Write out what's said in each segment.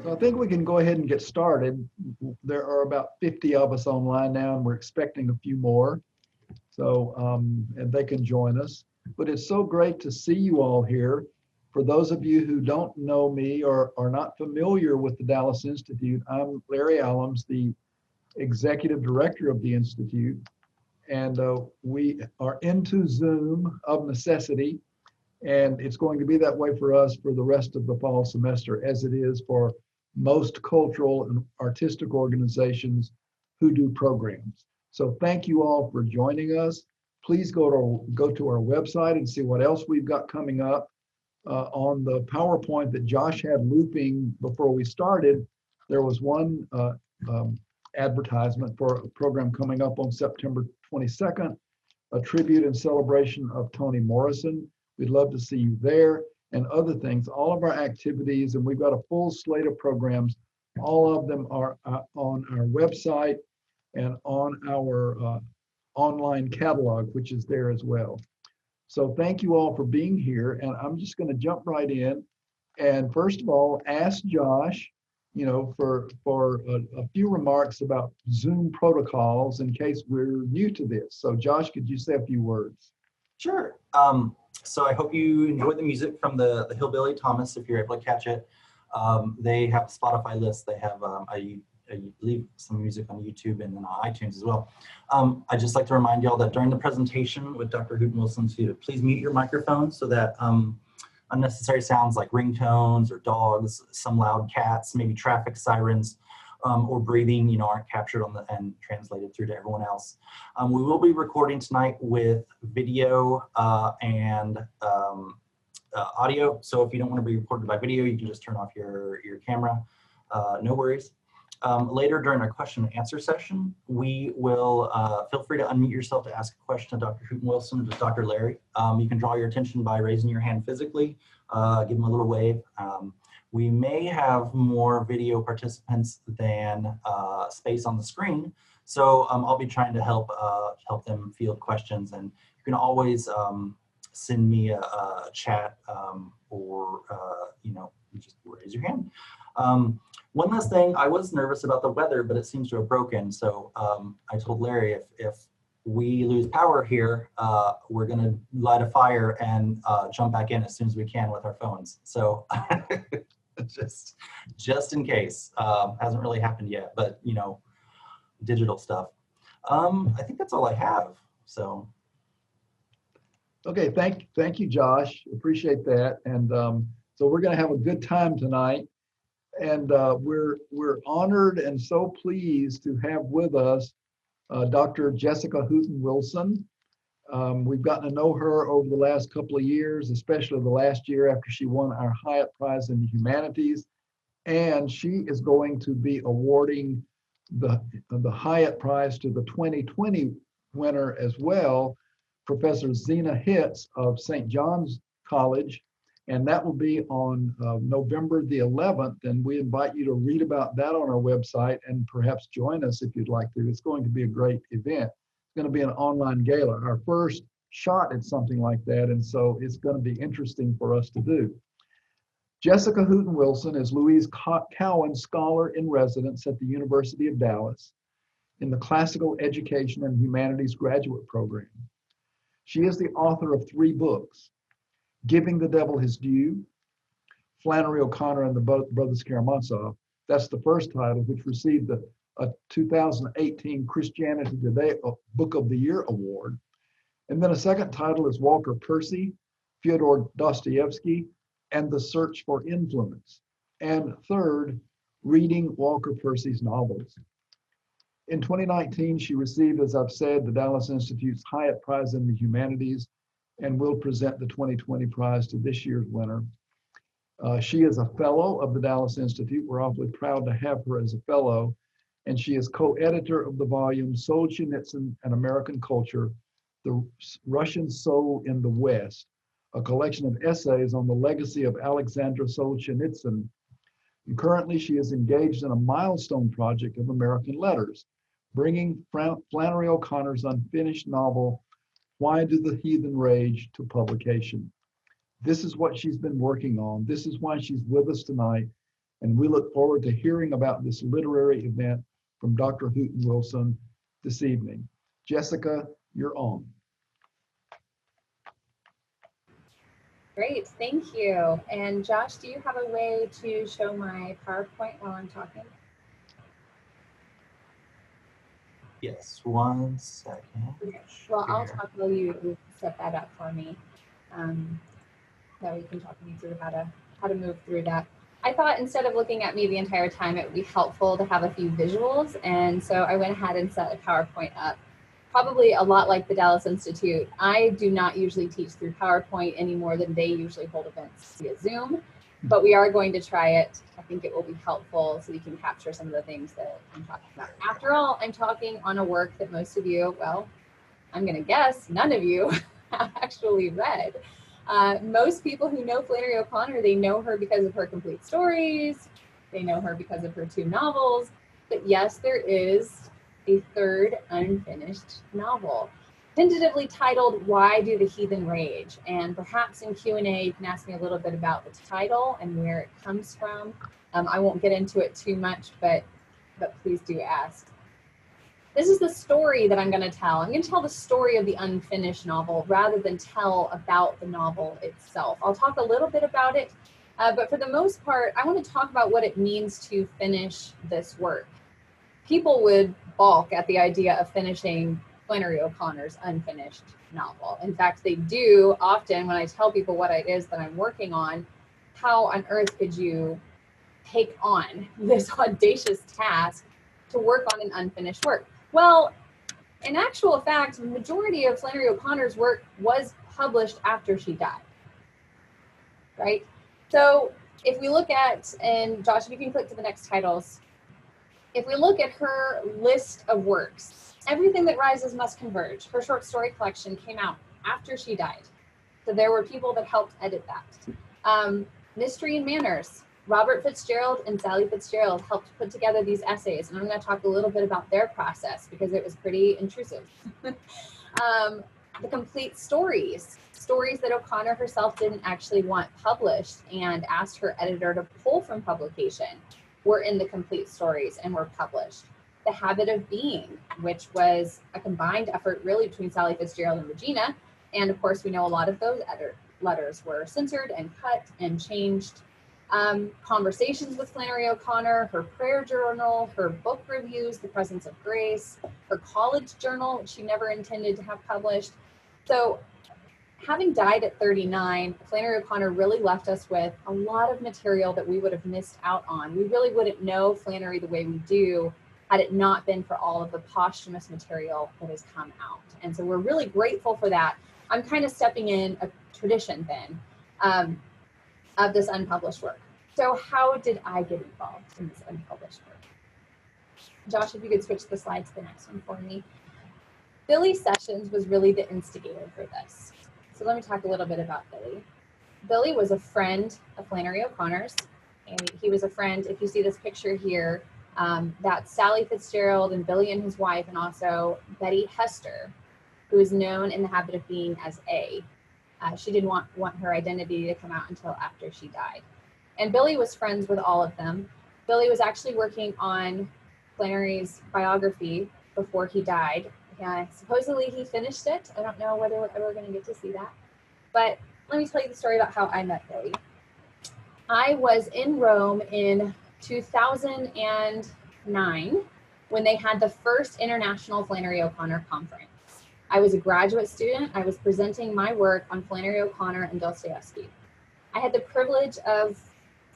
I think we can go ahead and get started. There are about 50 of us online now, and we're expecting a few more. So, and they can join us. But it's so great to see you all here. For those of you who don't know me or are not familiar with the Dallas Institute, I'm Larry Allums, the executive director of the Institute. And we are into Zoom of necessity. And it's going to be that way for us for the rest of the fall semester, as it is for most cultural and artistic organizations who do programs. So thank you all for joining us. Please go to our website and see what else we've got coming up. On the PowerPoint that Josh had looping before we started, there was one advertisement for a program coming up on September 22nd, a tribute and celebration of Toni Morrison. We'd love to see you there, and other things. All of our activities, and we've got a full slate of programs. All of them are on our website and on our online catalog, which is there as well. So thank you all for being here, and I'm just going to jump right in. And first of all, ask Josh, for a few remarks about Zoom protocols in case we're new to this. So Josh, could you say a few words? Sure. So I hope you enjoy the music from the Hillbilly Thomas, if you're able to catch it. They have a Spotify list. They have, I leave some music on YouTube and then on iTunes as well. I'd just like to remind y'all that during the presentation with Dr. Hooten Wilson, to please mute your microphone so that unnecessary sounds like ringtones or dogs, some loud cats, maybe traffic sirens, or breathing, aren't captured and translated through to everyone else. We will be recording tonight with video and audio. So if you don't want to be recorded by video, you can just turn off your camera. No worries. Later during our question and answer session, we will feel free to unmute yourself to ask a question to Dr. Hooten Wilson, just Dr. Larry. You can draw your attention by raising your hand physically, give them a little wave. We may have more video participants than space on the screen, so I'll be trying to help them field questions, and you can always send me a chat or just raise your hand. One last thing, I was nervous about the weather, but it seems to have broken, so I told Larry if we lose power here, we're going to light a fire and jump back in as soon as we can with our phones. So just in case. Hasn't really happened yet, but digital stuff. I think that's all I have. So. Okay, thank you, Josh. Appreciate that. And so we're going to have a good time tonight. And we're honored and so pleased to have with us Dr. Jessica Hooten Wilson. We've gotten to know her over the last couple of years, especially the last year after she won our Hyatt Prize in the Humanities. And she is going to be awarding the Hyatt Prize to the 2020 winner as well, Professor Zena Hitz of St. John's College. And that will be on November the 11th. And we invite you to read about that on our website and perhaps join us if you'd like to. It's going to be a great event. It's going to be an online gala, our first shot at something like that. And so it's going to be interesting for us to do. Jessica Hooten Wilson is Louise Cowan Scholar in Residence at the University of Dallas in the Classical Education and Humanities Graduate Program. She is the author of 3 books: Giving the Devil His Due, Flannery O'Connor and the Brothers Karamazov. That's the first title, which received a 2018 Christianity Today Book of the Year Award. And then a second title is Walker Percy, Fyodor Dostoevsky, and the Search for Influence. And third, Reading Walker Percy's Novels. In 2019, she received, as I've said, the Dallas Institute's Hyatt Prize in the Humanities, and will present the 2020 prize to this year's winner. She is a fellow of the Dallas Institute. We're awfully proud to have her as a fellow. And she is co-editor of the volume Solzhenitsyn and American Culture, The Russian Soul in the West, a collection of essays on the legacy of Alexander Solzhenitsyn. And currently she is engaged in a milestone project of American letters, bringing Flannery O'Connor's unfinished novel, Why Do the Heathen Rage, to publication. This is what she's been working on. This is why she's with us tonight. And we look forward to hearing about this literary event from Dr. Hooten Wilson this evening. Jessica, you're on. Great, thank you. And Josh, do you have a way to show my PowerPoint while I'm talking? Yes, 1 second. Okay. Well, I'll talk while you set that up for me. That way you can talk me through how to move through that. I thought instead of looking at me the entire time, it would be helpful to have a few visuals. And so I went ahead and set a PowerPoint up. Probably a lot like the Dallas Institute. I do not usually teach through PowerPoint any more than they usually hold events via Zoom, but we are going to try it. I think it will be helpful so we can capture some of the things that I'm talking about. After all, I'm talking on a work that most of you, well, I'm going to guess none of you have actually read. Most people who know Flannery O'Connor, they know her because of her complete stories. They know her because of her 2 novels. But yes, there is a 3rd unfinished novel, tentatively titled Why Do the Heathen Rage? And perhaps in Q&A, you can ask me a little bit about the title and where it comes from. I won't get into it too much, but please do ask. This is the story that I'm going to tell. I'm going to tell the story of the unfinished novel rather than tell about the novel itself. I'll talk a little bit about it, but for the most part, I want to talk about what it means to finish this work. People would balk at the idea of finishing Flannery O'Connor's unfinished novel. In fact, they do often when I tell people what it is that I'm working on. How on earth could you take on this audacious task to work on an unfinished work? Well, in actual fact, the majority of Flannery O'Connor's work was published after she died, right? So if we look at, and Josh, if you can click to the next titles, if we look at her list of works, Everything That Rises Must Converge, her short story collection, came out after she died. So there were people that helped edit that. Mystery and Manners, Robert Fitzgerald and Sally Fitzgerald helped put together these essays, and I'm going to talk a little bit about their process because it was pretty intrusive. The Complete Stories, stories that O'Connor herself didn't actually want published and asked her editor to pull from publication, were in the Complete Stories and were published. The Habit of Being, which was a combined effort really between Sally Fitzgerald and Regina, and of course we know a lot of those letters were censored and cut and changed. Conversations with Flannery O'Connor, her prayer journal, her book reviews, The Presence of Grace, her college journal, which she never intended to have published. So having died at 39, Flannery O'Connor really left us with a lot of material that we would have missed out on. We really wouldn't know Flannery the way we do had it not been for all of the posthumous material that has come out. And so we're really grateful for that. I'm kind of stepping in a tradition then of this unpublished work. So how did I get involved in this unpublished work? Josh, if you could switch the slides to the next one for me. Billy Sessions was really the instigator for this. So let me talk a little bit about Billy. Billy was a friend of Flannery O'Connor's, and he was a friend, if you see this picture here, that's Sally Fitzgerald and Billy and his wife, and also Betty Hester, who is known in The Habit of Being as A. She didn't want her identity to come out until after she died. And Billy was friends with all of them. Billy was actually working on Flannery's biography before he died. Supposedly he finished it. I don't know whether we're ever going to get to see that. But let me tell you the story about how I met Billy. I was in Rome in 2009 when they had the first International Flannery O'Connor Conference. I was a graduate student. I was presenting my work on Flannery O'Connor and Dostoevsky. I had the privilege of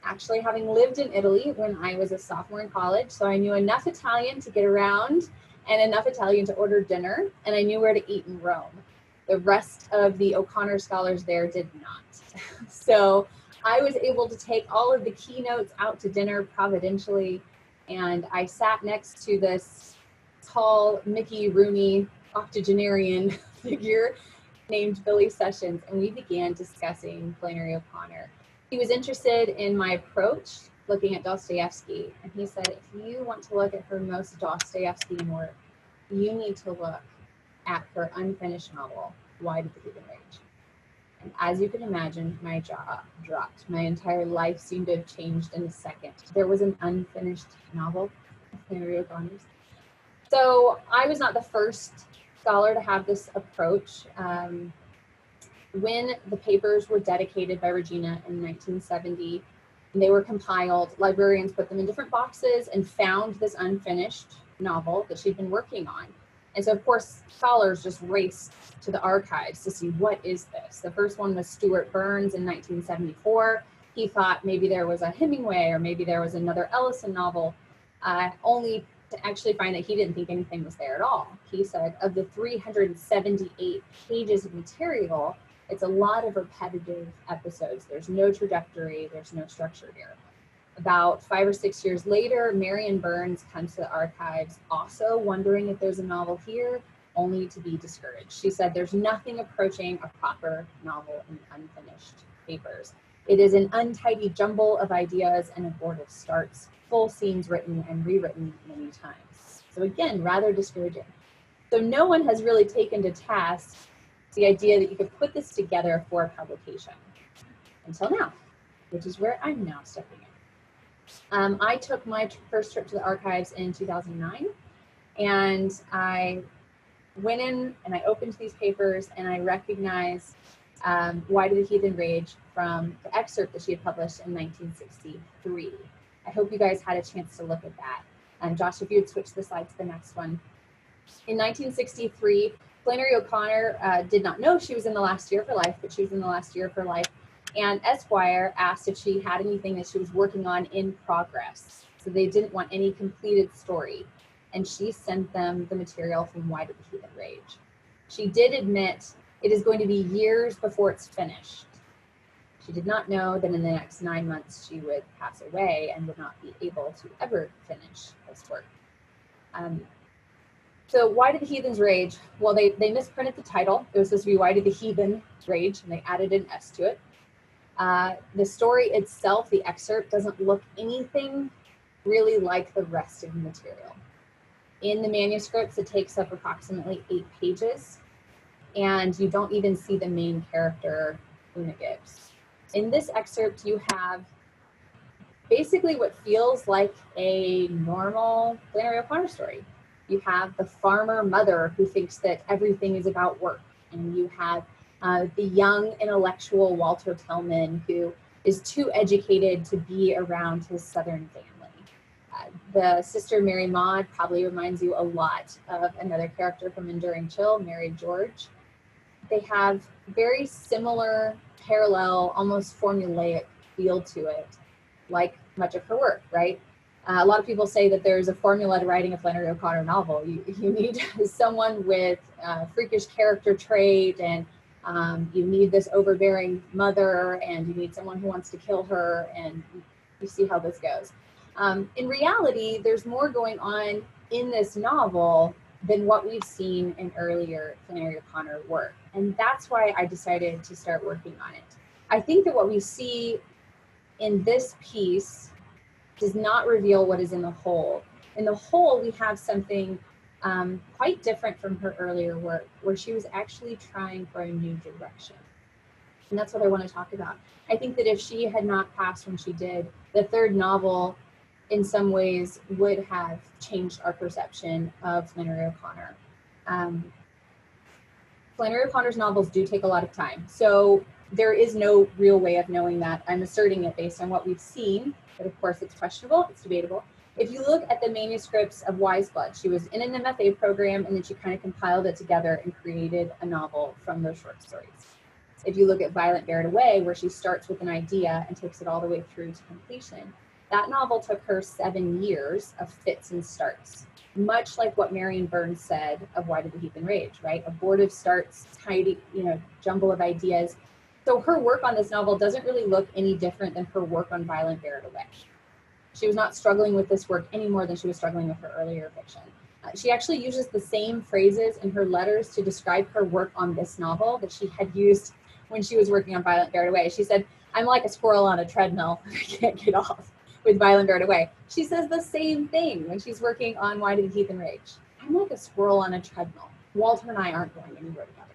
actually having lived in Italy when I was a sophomore in college, so I knew enough Italian to get around and enough Italian to order dinner, and I knew where to eat in Rome. The rest of the O'Connor scholars there did not. So I was able to take all of the keynotes out to dinner providentially, and I sat next to this tall Mickey Rooney octogenarian figure named Billy Sessions, and we began discussing Flannery O'Connor. He was interested in my approach, looking at Dostoevsky, and he said, if you want to look at her most Dostoevskian work, you need to look at her unfinished novel, Why Did the Heathen Rage? And as you can imagine, my jaw dropped. My entire life seemed to have changed in a second. There was an unfinished novel of Flannery O'Connor's. So I was not the first scholar to have this approach. When the papers were dedicated by Regina in 1970, and they were compiled, librarians put them in different boxes and found this unfinished novel that she'd been working on. And so, of course, scholars just raced to the archives to see, what is this? The first one was Stuart Burns in 1974. He thought maybe there was a Hemingway or maybe there was another Ellison novel, only to actually find that he didn't think anything was there at all. He said, of the 378 pages of material, it's a lot of repetitive episodes. There's no trajectory, there's no structure here. About 5 or 6 years later, Marion Burns comes to the archives, also wondering if there's a novel here, only to be discouraged. She said, there's nothing approaching a proper novel in unfinished papers. It is an untidy jumble of ideas and abortive starts, full scenes written and rewritten many times. So again, rather discouraging. So no one has really taken to task the idea that you could put this together for a publication until now, which is where I'm now stepping in. I took my first trip to the archives in 2009, and I went in and I opened these papers and I recognized Why Did the Heathen Rage from the excerpt that she had published in 1963. I hope you guys had a chance to look at that. Josh, if you would switch the slide to the next one. In 1963, Flannery O'Connor did not know she was in the last year of her life, but she was in the last year of her life. And Esquire asked if she had anything that she was working on in progress. So they didn't want any completed story. And she sent them the material from Why Did the Heathen Rage. She did admit it is going to be years before it's finished. She did not know that in the next 9 months she would pass away and would not be able to ever finish this work. So Why Did the Heathens Rage? Well, they misprinted the title. It was supposed to be Why Did the Heathen Rage, and they added an S to it. The story itself, the excerpt, doesn't look anything really like the rest of the material. In the manuscripts, it takes up approximately 8 pages, and you don't even see the main character, Oona Gibbs. In this excerpt, you have basically what feels like a normal Flannery O'Connor story. You have the farmer mother who thinks that everything is about work, and you have the young intellectual Walter Tilman who is too educated to be around his Southern family. The sister Mary Maud probably reminds you a lot of another character from Enduring Chill, Mary George. They have very similar, parallel, almost formulaic feel to it, like much of her work, right? A lot of people say that there's a formula to writing a Flannery O'Connor novel. You need someone with freakish character trait, and you need this overbearing mother, and you need someone who wants to kill her, and you see how this goes. In reality, there's more going on in this novel than what we've seen in earlier Flannery O'Connor work. And that's why I decided to start working on it. I think that what we see in this piece does not reveal what is in the whole. In the whole, we have something quite different from her earlier work, where she was actually trying for a new direction. And that's what I want to talk about. I think that if she had not passed when she did, the third novel in some ways would have changed our perception of Flannery O'Connor. Flannery O'Connor's novels do take a lot of time. So there is no real way of knowing that. I'm asserting it based on what we've seen, but of course it's questionable, it's debatable. If you look at the manuscripts of Wise Blood, she was in an MFA program, and then she kind of compiled it together and created a novel from those short stories. If you look at Violent Bear It Away, where she starts with an idea and takes it all the way through to completion, that novel took her 7 years of fits and starts, much like what Marion Burns said of Why Did the Heathen Rage, right? Abortive starts, tidy, jumble of ideas. So her work on this novel doesn't really look any different than her work on Violent Bear It Away. She was not struggling with this work any more than she was struggling with her earlier fiction. She actually uses the same phrases in her letters to describe her work on this novel that she had used when she was working on Violent Bear It Away. She said, "I'm like a squirrel on a treadmill. I can't get off." With Violent Bear It Away, she says the same thing when she's working on Why Did the Heathen Rage. I'm like a squirrel on a treadmill. Walter and I aren't going anywhere together,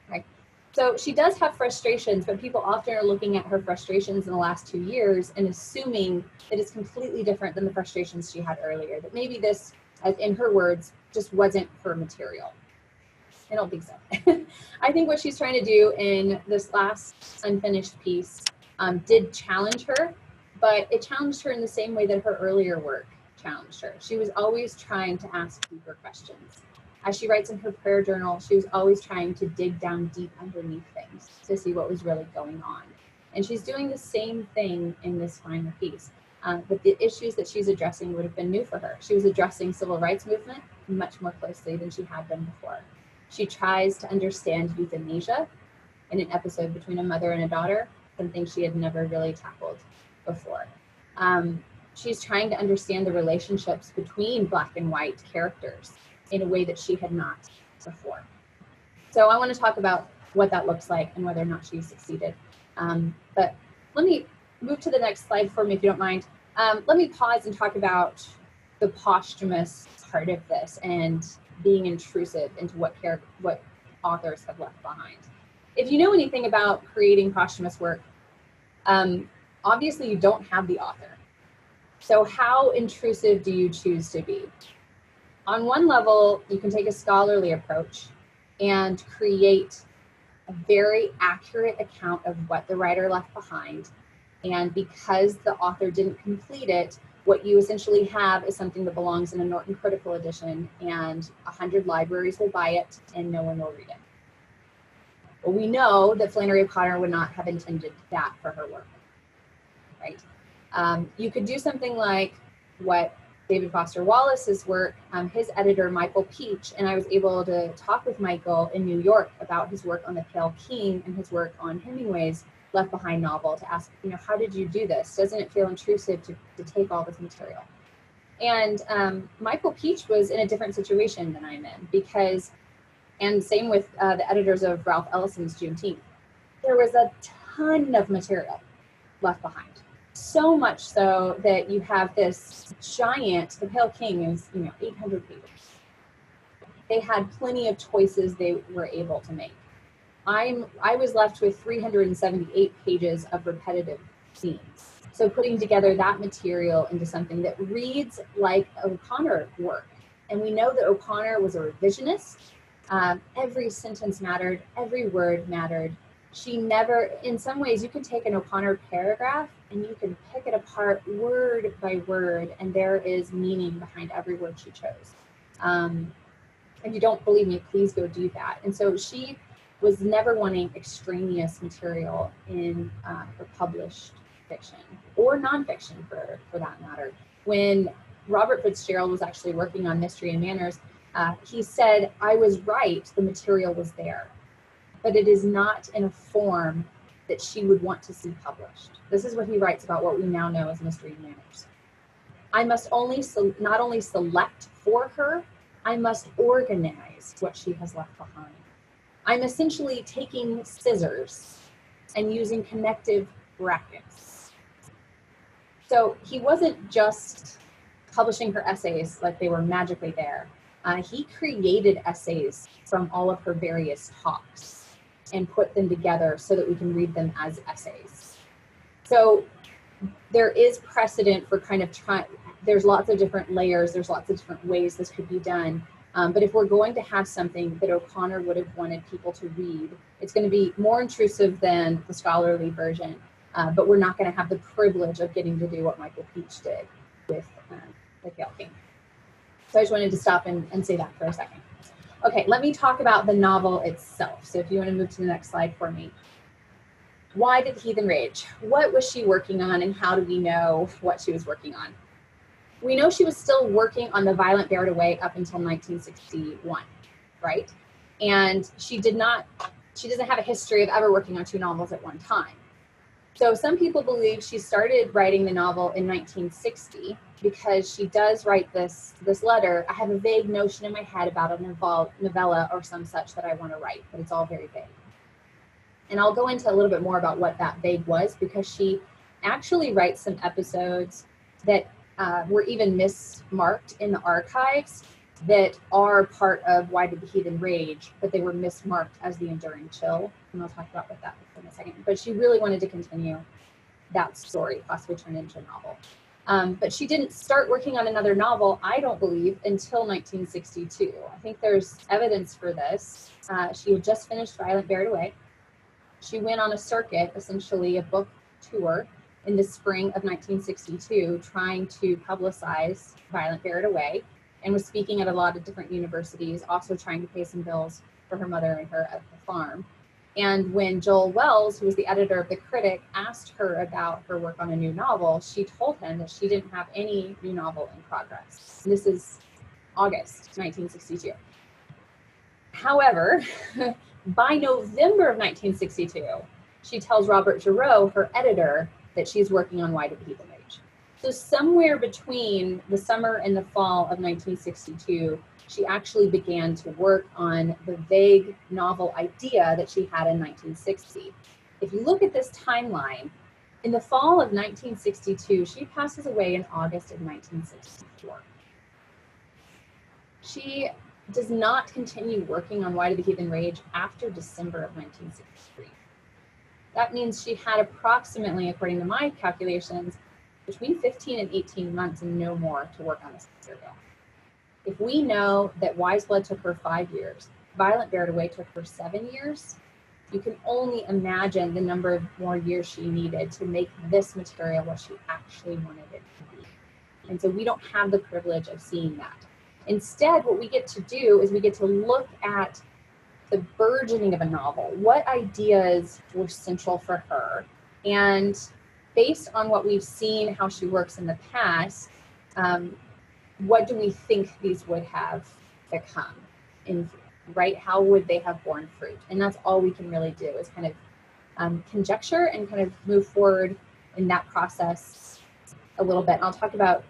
right? So she does have frustrations, but people often are looking at her frustrations in the last 2 years and assuming that it's completely different than the frustrations she had earlier, that maybe this, as in her words, just wasn't her material. I don't think so. I think what she's trying to do in this last unfinished piece did challenge her, but it challenged her in the same way that her earlier work challenged her. She was always trying to ask deeper questions. As she writes in her prayer journal, she was always trying to dig down deep underneath things to see what was really going on. And she's doing the same thing in this final piece. But the issues that she's addressing would have been new for her. She was addressing civil rights movement much more closely than she had been before. She tries to understand euthanasia in an episode between a mother and a daughter, something she had never really tackled before. She's trying to understand the relationships between Black and white characters in a way that she had not before. So I want to talk about what that looks like and whether or not she succeeded. But let me move to the next slide for me, if you don't mind. Let me pause and talk about the posthumous part of this and being intrusive into what authors have left behind. If you know anything about creating posthumous work, obviously you don't have the author. So how intrusive do you choose to be? On one level, you can take a scholarly approach and create a very accurate account of what the writer left behind. And because the author didn't complete it, what you essentially have is something that belongs in a Norton Critical Edition, and 100 libraries will buy it and no one will read it. Well, we know that Flannery O'Connor would not have intended that for her work, right? You could do something like what David Foster Wallace's work, his editor, Michael Peach, and I was able to talk with Michael in New York about his work on The Pale King and his work on Hemingway's Left Behind novel, to ask, how did you do this? Doesn't it feel intrusive to take all this material? And Michael Peach was in a different situation than I'm in, because, and same with the editors of Ralph Ellison's Juneteenth, there was a ton of material left behind. So much so that you have this giant, The Pale King is 800 pages. They had plenty of choices they were able to make. I was left with 378 pages of repetitive scenes. So putting together that material into something that reads like O'Connor work. And we know that O'Connor was a revisionist. Every sentence mattered, every word mattered. She never, in some ways, you can take an O'Connor paragraph and you can pick it apart word by word, and there is meaning behind every word she chose. If you don't believe me, please go do that. And so she was never wanting extraneous material in her published fiction or nonfiction for that matter. When Robert Fitzgerald was actually working on Mystery and Manners, he said, I was right, the material was there, but it is not in a form that she would want to see published. This is what he writes about what we now know as Mystery and Manners. I must not only select for her, I must organize what she has left behind. I'm essentially taking scissors and using connective brackets. So he wasn't just publishing her essays like they were magically there. He created essays from all of her various talks and put them together so that we can read them as essays. So there is precedent for kind of there's lots of different layers, there's lots of different ways this could be done. But if we're going to have something that O'Connor would have wanted people to read, it's going to be more intrusive than the scholarly version, but we're not going to have the privilege of getting to do what Michael Peach did with The Pale King. So I just wanted to stop and say that for a second. Okay, let me talk about the novel itself. So if you want to move to the next slide for me. Why Did Heathen Rage? What was she working on, and how do we know what she was working on? We know she was still working on The Violent Buried Away up until 1961, right? And she doesn't have a history of ever working on 2 novels at one time. So some people believe she started writing the novel in 1960 because she does write this letter. I have a vague notion in my head about a novella or some such that I want to write, but it's all very vague. And I'll go into a little bit more about what that vague was, because she actually writes some episodes that were even mismarked in the archives that are part of Why Did the Heathen Rage, but they were mismarked as The Enduring Chill. And I'll talk about what that was in a second. But she really wanted to continue that story, possibly turn it into a novel. But she didn't start working on another novel, I don't believe, until 1962. I think there's evidence for this. She had just finished Violent Buried Away. She went on a circuit, essentially a book tour, in the spring of 1962, trying to publicize Violent Buried Away, and was speaking at a lot of different universities, also trying to pay some bills for her mother and her at the farm. And when Joel Wells, who was the editor of The Critic, asked her about her work on a new novel, she told him that she didn't have any new novel in progress. This is August 1962. However, by November of 1962, she tells Robert Giroux, her editor, that she's working on Why Did the Heathen Rage. So somewhere between the summer and the fall of 1962, she actually began to work on the vague novel idea that she had in 1960. If you look at this timeline, in the fall of 1962, she passes away in August of 1964. She does not continue working on Why Did the Heathen Rage after December of 1963. That means she had approximately, according to my calculations, between 15 and 18 months and no more to work on this material. If we know that Wise Blood took her 5 years, Violent Buried Away took her 7 years, you can only imagine the number of more years she needed to make this material what she actually wanted it to be. And so we don't have the privilege of seeing that. Instead, what we get to do is we get to look at the burgeoning of a novel. What ideas were central for her? And based on what we've seen, how she works in the past, what do we think these would have become? Right? How would they have borne fruit? And that's all we can really do is kind of conjecture and kind of move forward in that process a little bit. And I'll talk about,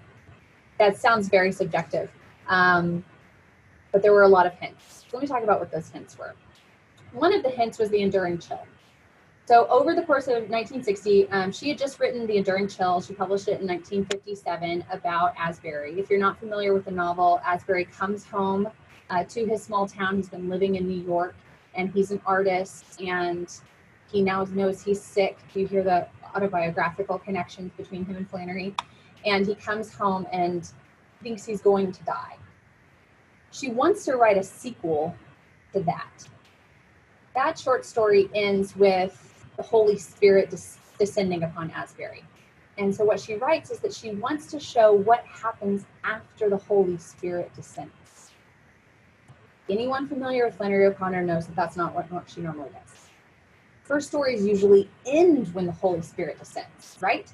that sounds very subjective, but there were a lot of hints. So let me talk about what those hints were. One of the hints was the enduring chill. So over the course of 1960, she had just written The Enduring Chill. She published it in 1957 about Asbury. If you're not familiar with the novel, Asbury comes home to his small town. He's been living in New York, and he's an artist, and he now knows he's sick. You hear the autobiographical connections between him and Flannery. And he comes home and thinks he's going to die. She wants to write a sequel to that. That short story ends with the Holy Spirit descending upon Asbury. And so what she writes is that she wants to show what happens after the Holy Spirit descends. Anyone familiar with Flannery O'Connor knows that that's not what she normally does. Her stories usually end when the Holy Spirit descends, right?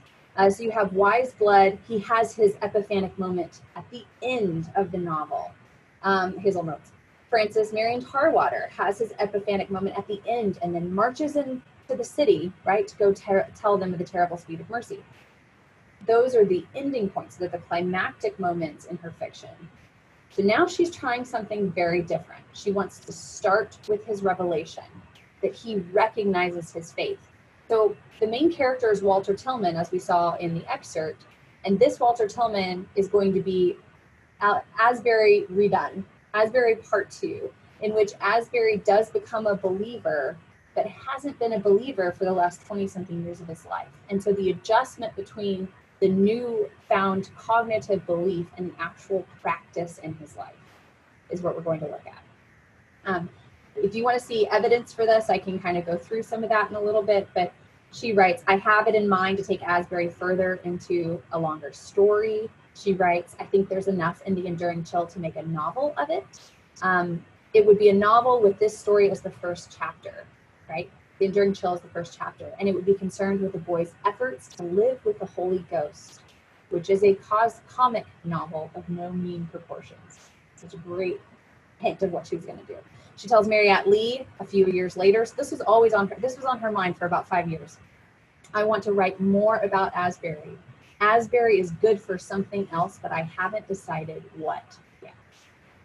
So you have Wise Blood. He has his epiphanic moment at the end of the novel. Hazel notes. Francis Marion Tarwater has his epiphanic moment at the end and then marches into the city, right, to go tell them of the terrible speed of mercy. Those are the ending points. They're the climactic moments in her fiction. So now she's trying something very different. She wants to start with his revelation, that he recognizes his faith. So the main character is Walter Tilman, as we saw in the excerpt, and this Walter Tilman is going to be Asbury redone, Asbury Part 2, in which Asbury does become a believer, but hasn't been a believer for the last 20-something years of his life. And so the adjustment between the newfound cognitive belief and the actual practice in his life is what we're going to look at. If you want to see evidence for this, I can kind of go through some of that in a little bit, but she writes, I have it in mind to take Asbury further into a longer story. She writes, I think there's enough in The Enduring Chill to make a novel of it. It would be a novel with this story as the first chapter, right? The Enduring Chill is the first chapter, and it would be concerned with the boy's efforts to live with the Holy Ghost, which is a comic novel of no mean proportions. Such a great hint of what she was going to do. She tells Mariette Lee a few years later, so this was on her mind for about 5 years. I want to write more about Asbury. Asbury is good for something else, but I haven't decided what yet.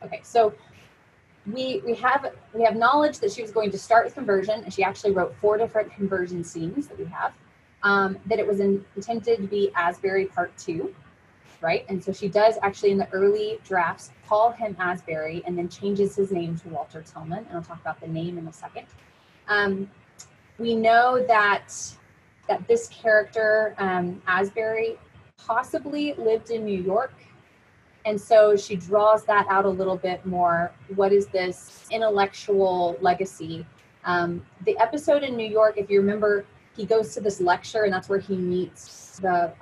Okay, so we have knowledge that she was going to start with conversion, and she actually wrote 4 different conversion scenes that we have, that it was intended to be Asbury Part 2. right? And so she does actually in the early drafts call him Asbury and then changes his name to Walter Tilman, and I'll talk about the name in a second. We know that this character, Asbury, possibly lived in New York, and so she draws that out a little bit more. What is this intellectual legacy? The episode in New York, if you remember, he goes to this lecture, and that's where he meets the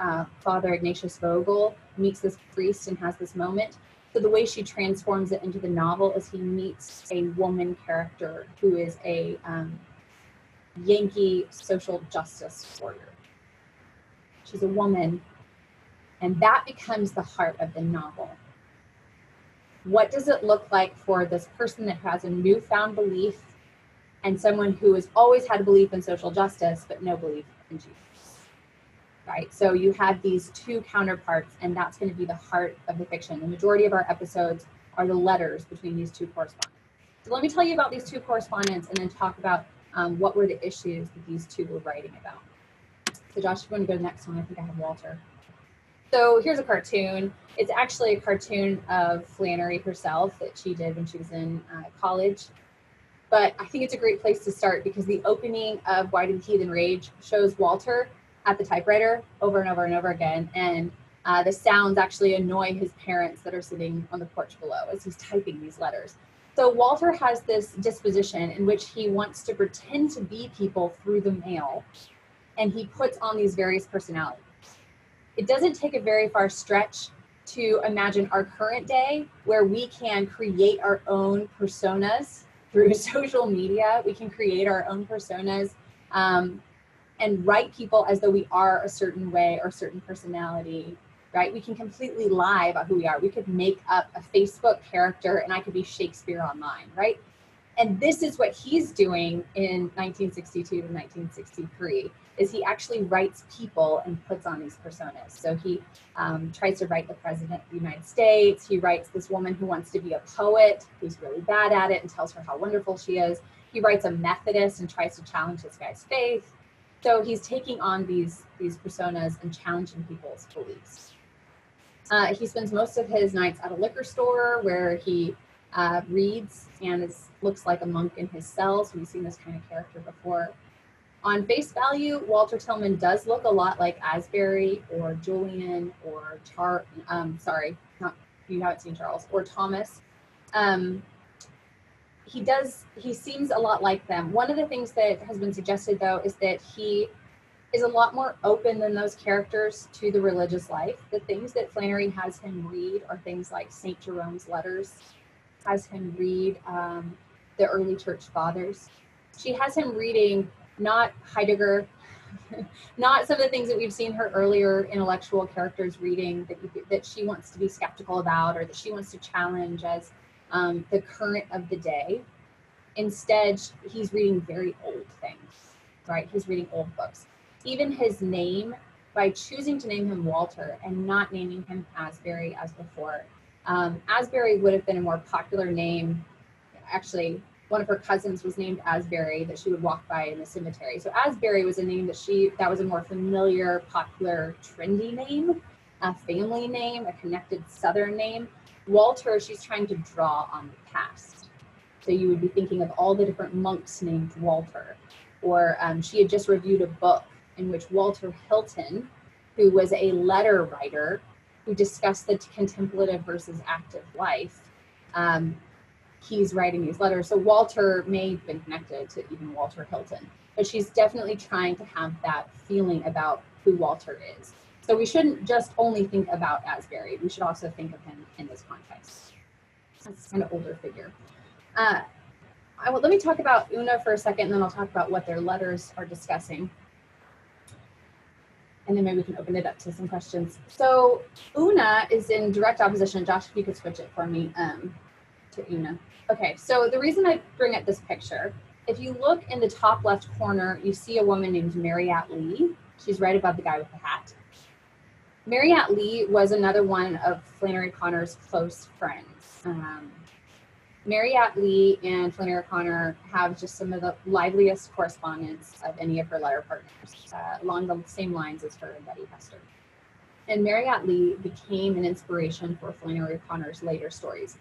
Father Ignatius Vogel, meets this priest and has this moment. So the way she transforms it into the novel is he meets a woman character who is a Yankee social justice warrior. She's a woman, and that becomes the heart of the novel. What does it look like for this person that has a newfound belief and someone who has always had a belief in social justice but no belief in Jesus? Right? So you have these two counterparts, and that's going to be the heart of the fiction. The majority of our episodes are the letters between these two correspondents. So let me tell you about these two correspondents and then talk about what were the issues that these two were writing about. So Josh, if you want to go to the next one, I think I have Walter. So here's a cartoon. It's actually a cartoon of Flannery herself that she did when she was in college. But I think it's a great place to start because the opening of Did Heathens Rage shows Walter at the typewriter over and over and over again. And the sounds actually annoy his parents that are sitting on the porch below as he's typing these letters. So Walter has this disposition in which he wants to pretend to be people through the mail, and he puts on these various personalities. It doesn't take a very far stretch to imagine our current day where we can create our own personas through social media. We can create our own personas and write people as though we are a certain way or certain personality, right? We can completely lie about who we are. We could make up a Facebook character and I could be Shakespeare online, right? And this is what he's doing in 1962 to 1963, is he actually writes people and puts on these personas. So he tries to write the President of the United States. He writes this woman who wants to be a poet, who's really bad at it and tells her how wonderful she is. He writes a Methodist and tries to challenge this guy's faith. So he's taking on these personas and challenging people's beliefs. He spends most of his nights at a liquor store where he reads and looks like a monk in his cell. So we've seen this kind of character before. On face value, Walter Tilman does look a lot like Asbury or Julian or you haven't seen Charles, or Thomas. He seems a lot like them. One of the things that has been suggested though is that he is a lot more open than those characters to the religious life. The things that Flannery has him read are things like St. Jerome's letters, has him read the early church fathers. She has him reading not Heidegger, not some of the things that we've seen her earlier intellectual characters reading that she wants to be skeptical about or that she wants to challenge as the current of the day. Instead, he's reading very old things, right? He's reading old books. Even his name, by choosing to name him Walter and not naming him Asbury as before, Asbury would have been a more popular name. Actually, one of her cousins was named Asbury that she would walk by in the cemetery. So Asbury was a name that was a more familiar, popular, trendy name, a family name, a connected Southern name. Walter, she's trying to draw on the past. So you would be thinking of all the different monks named Walter. Or she had just reviewed a book in which Walter Hilton, who was a letter writer, who discussed the contemplative versus active life, he's writing these letters. So Walter may have been connected to even Walter Hilton, but she's definitely trying to have that feeling about who Walter is. So we shouldn't just only think about Asbury. We should also think of him in this context. That's kind of older figure. Let me talk about Oona for a second, and then I'll talk about what their letters are discussing. And then maybe we can open it up to some questions. So Oona is in direct opposition. Josh, if you could switch it for me to Oona. Okay, so the reason I bring up this picture, if you look in the top left corner, you see a woman named Marriott Lee. She's right above the guy with the hat. Marriott Lee was another one of Flannery O'Connor's close friends. Marriott Lee and Flannery O'Connor have just some of the liveliest correspondence of any of her letter partners, along the same lines as her and Betty Hester. And Marriott Lee became an inspiration for Flannery O'Connor's later stories.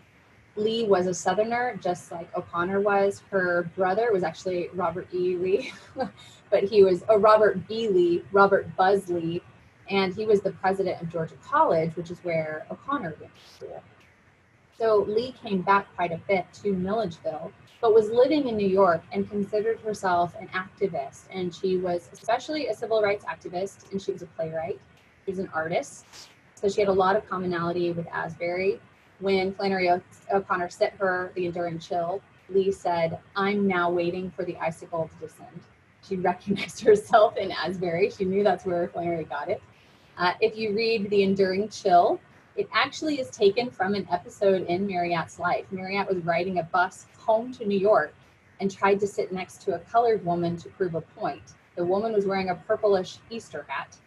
Lee was a Southerner, just like O'Connor was. Her brother was actually Robert E. Lee, but he was Robert B. Lee, Robert Buzz Lee, and he was the president of Georgia College, which is where O'Connor went to school. So Lee came back quite a bit to Milledgeville, but was living in New York and considered herself an activist. And she was especially a civil rights activist, and she was a playwright. She was an artist. So she had a lot of commonality with Asbury. When Flannery O'Connor sent her The Enduring Chill, Lee said, "I'm now waiting for the icicle to descend." She recognized herself in Asbury. She knew that's where Flannery got it. If you read The Enduring Chill, it actually is taken from an episode in Marriott's life. Marriott was riding a bus home to New York and tried to sit next to a colored woman to prove a point. The woman was wearing a purplish Easter hat,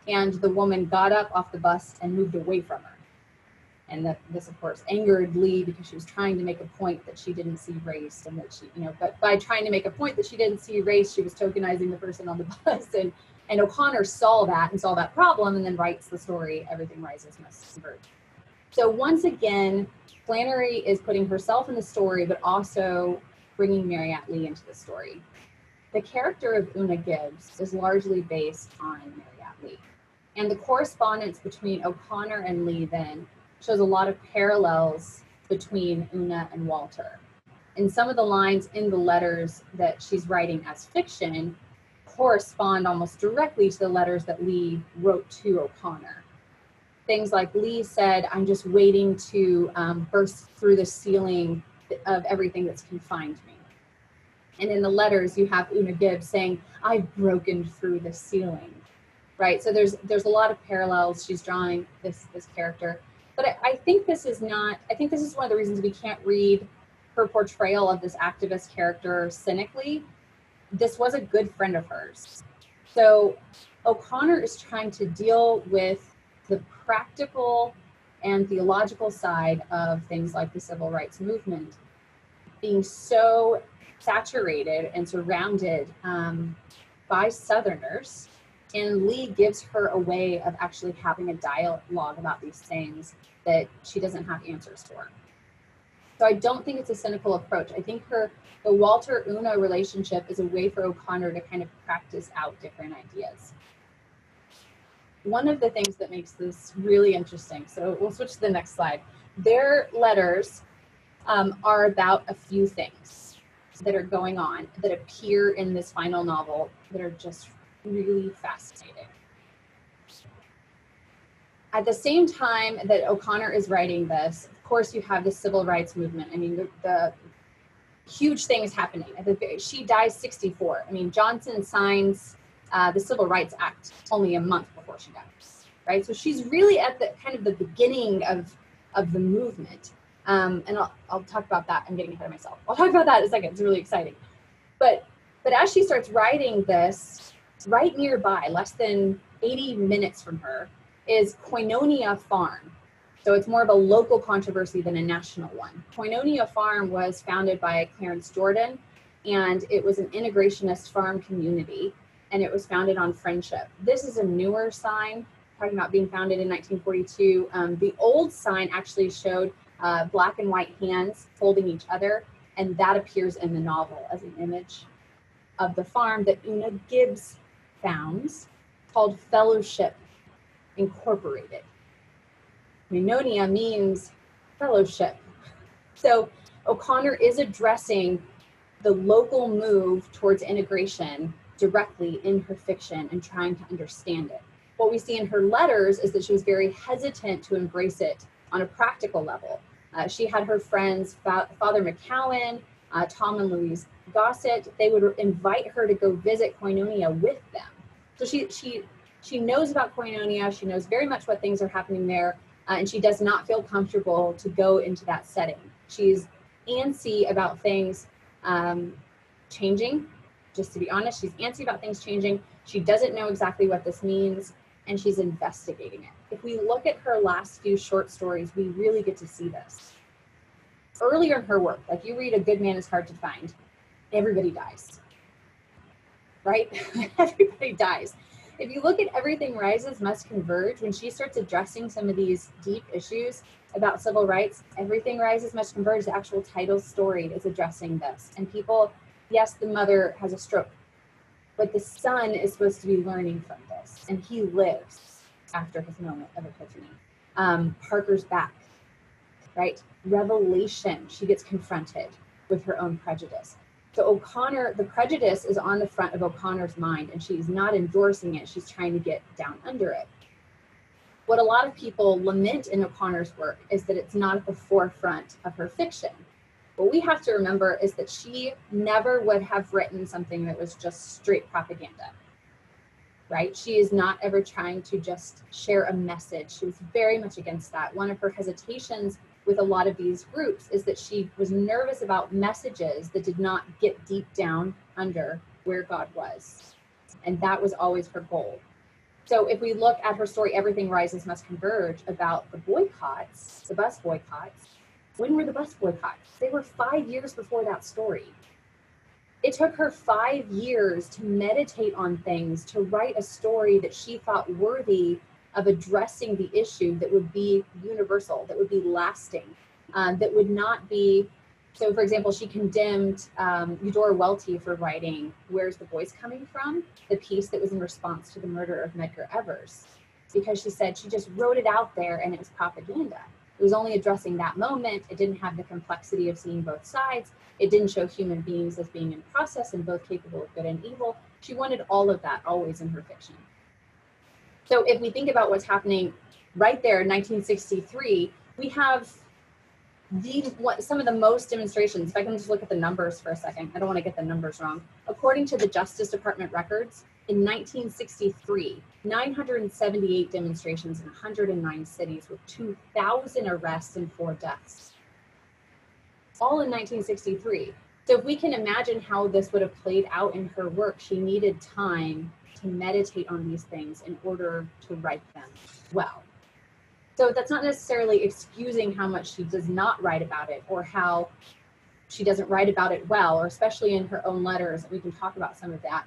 and the woman got up off the bus and moved away from her. And this, of course, angered Lee because she was trying to make a point that she didn't see race, and that she, but by trying to make a point that she didn't see race, she was tokenizing the person on the bus. And O'Connor saw that problem, and then writes the story, Everything Rises Must Converge. So once again, Flannery is putting herself in the story, but also bringing Marriott Lee into the story. The character of Oona Gibbs is largely based on Marriott Lee. And the correspondence between O'Connor and Lee then shows a lot of parallels between Oona and Walter. And some of the lines in the letters that she's writing as fiction correspond almost directly to the letters that Lee wrote to O'Connor. Things like Lee said, "I'm just waiting to burst through the ceiling of everything that's confined me." And in the letters, you have Oona Gibbs saying, "I've broken through the ceiling," right? So there's a lot of parallels. She's drawing this character. But I think this is one of the reasons we can't read her portrayal of this activist character cynically. This was a good friend of hers. So O'Connor is trying to deal with the practical and theological side of things like the civil rights movement, being so saturated and surrounded by Southerners. And Lee gives her a way of actually having a dialogue about these things that she doesn't have answers for. So I don't think it's a cynical approach. I think the Walter-Oona relationship is a way for O'Connor to kind of practice out different ideas. One of the things that makes this really interesting, so we'll switch to the next slide. Their letters are about a few things that are going on that appear in this final novel that are just really fascinating. At the same time that O'Connor is writing this, of course, you have the civil rights movement. I mean, the huge things happening. She dies 64. I mean, Johnson signs the Civil Rights Act only a month before she dies, right? So she's really at the kind of the beginning of the movement. And I'll talk about that. I'm getting ahead of myself. I'll talk about that in a second. It's really exciting. But as she starts writing this, right nearby, less than 80 minutes from her, is Koinonia Farm. So it's more of a local controversy than a national one. Koinonia Farm was founded by Clarence Jordan, and it was an integrationist farm community, and it was founded on friendship. This is a newer sign, talking about being founded in 1942. The old sign actually showed black and white hands holding each other, and that appears in the novel as an image of the farm that Oona Gibbs founds, called Fellowship Incorporated. Koinonia means fellowship. So O'Connor is addressing the local move towards integration directly in her fiction and trying to understand it. What we see in her letters is that she was very hesitant to embrace it on a practical level. She had her friends, Father McCowan, Tom and Louise Gossett. They would invite her to go visit Koinonia with them. So she knows about Koinonia. She knows very much what things are happening there, and she does not feel comfortable to go into that setting. She's antsy about things changing. Just to be honest, she's antsy about things changing. She doesn't know exactly what this means, and she's investigating it. If we look at her last few short stories, we really get to see this. Earlier in her work, like you read A Good Man is Hard to Find, everybody dies, right? Everybody dies. if you look at Everything Rises Must Converge, when she starts addressing some of these deep issues about civil rights, Everything Rises Must Converge, the actual title story is addressing this. And people, yes, the mother has a stroke, but the son is supposed to be learning from this, and he lives after his moment of epiphany. Parker's back, right? Revelation, she gets confronted with her own prejudice. So O'Connor, the prejudice is on the front of O'Connor's mind, and she's not endorsing it, she's trying to get down under it. What a lot of people lament in O'Connor's work is that it's not at the forefront of her fiction. What we have to remember is that she never would have written something that was just straight propaganda, right? She is not ever trying to just share a message. She was very much against that. One of her hesitations with a lot of these groups is that she was nervous about messages that did not get deep down under where God was. And that was always her goal. So if we look at her story, Everything Rises Must Converge, about the boycotts, the bus boycotts, when were the bus boycotts? They were 5 years before that story. It took her 5 years to meditate on things, to write a story that she thought worthy of addressing the issue that would be universal, that would be lasting, that would not be, so for example, she condemned Eudora Welty for writing Where's the Voice Coming From?, the piece that was in response to the murder of Medgar Evers, because she said she just wrote it out there and it was propaganda. It was only addressing that moment. It didn't have the complexity of seeing both sides. It didn't show human beings as being in process and both capable of good and evil. She wanted all of that always in her fiction. So if we think about what's happening right there in 1963, we have some of the most demonstrations. If I can just look at the numbers for a second, I don't want to get the numbers wrong. According to the Justice Department records, in 1963, 978 demonstrations in 109 cities with 2,000 arrests and 4 deaths. All in 1963. So if we can imagine how this would have played out in her work, she needed time to meditate on these things in order to write them well. So that's not necessarily excusing how much she does not write about it or how she doesn't write about it well, or especially in her own letters. We can talk about some of that.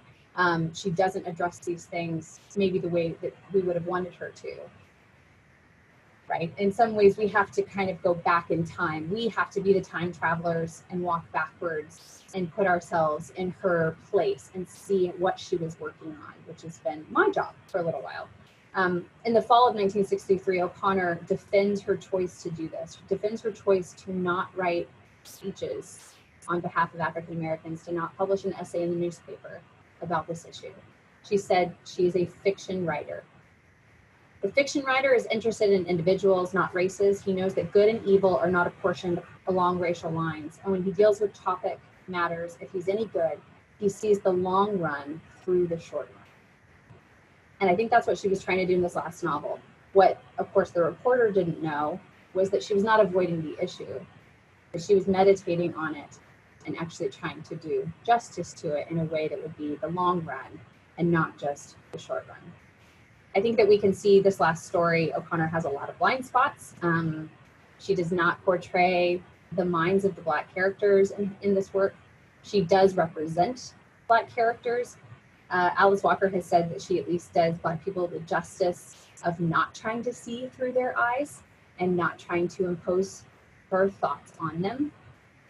She doesn't address these things maybe the way that we would have wanted her to, right? In some ways, we have to kind of go back in time. We have to be the time travelers and walk backwards and put ourselves in her place and see what she was working on, which has been my job for a little while. In the fall of 1963, O'Connor defends her choice to do this, defends her choice to not write speeches on behalf of African Americans, to not publish an essay in the newspaper about this issue. She said she is a fiction writer. The fiction writer is interested in individuals, not races. He knows that good and evil are not apportioned along racial lines. And when he deals with topic matters, if he's any good, he sees the long run through the short run. And I think that's what she was trying to do in this last novel. What, of course, the reporter didn't know was that she was not avoiding the issue, that she was meditating on it and actually trying to do justice to it in a way that would be the long run and not just the short run. I think that we can see this last story, O'Connor has a lot of blind spots. She does not portray the minds of the Black characters in this work. She does represent Black characters. Alice Walker has said that she at least does Black people the justice of not trying to see through their eyes and not trying to impose her thoughts on them,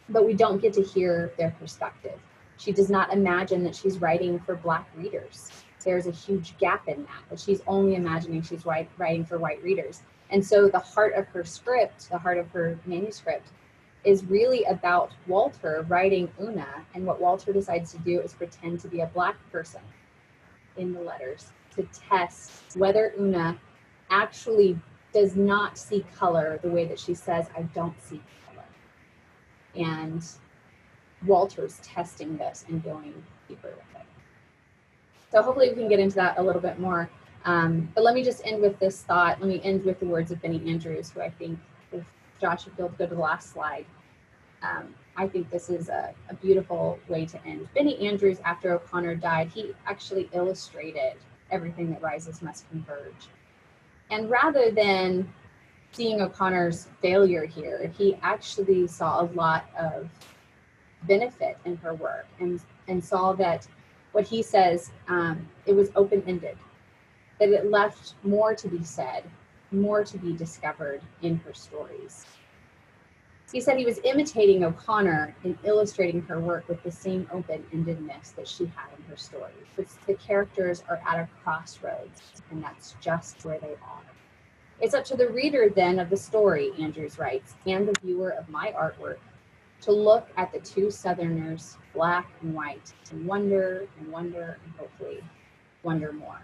but we don't get to hear their perspective. She does not imagine that she's writing for Black readers. There's a huge gap in that she's only imagining she's writing for white readers. And so the heart of her script, the heart of her manuscript, is really about Walter writing Oona, and what Walter decides to do is pretend to be a Black person in the letters to test whether Oona actually does not see color the way that she says, I don't see color. And Walter's testing this and going deeper with it. So hopefully we can get into that a little bit more. But let me just end with this thought. Let me end with the words of Benny Andrews, who I think, if Josh, if you'll go to the last slide, I think this is a beautiful way to end. Benny Andrews, after O'Connor died, he actually illustrated Everything That Rises Must Converge. And rather than seeing O'Connor's failure here, he actually saw a lot of benefit in her work and saw that what he says, it was open-ended. that it left more to be said, more to be discovered in her stories. He said he was imitating O'Connor in illustrating her work with the same open-endedness that she had in her stories. But the characters are at a crossroads, and that's just where they are. It's up to the reader then of the story, Andrews writes, and the viewer of my artwork, to look at the two Southerners, black and white, and wonder, and hopefully wonder more.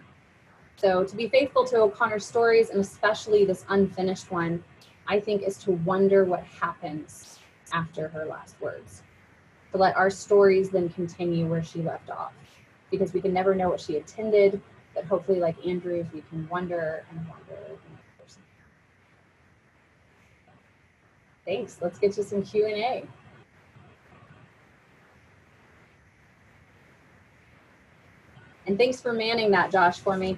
So to be faithful to O'Connor's stories, and especially this unfinished one, I think is to wonder what happens after her last words. To let our stories then continue where she left off. Because we can never know what she intended, but hopefully like Andrews, we can wonder and wonder. Thanks, let's get to some Q&A. And thanks for manning that, Josh, for me.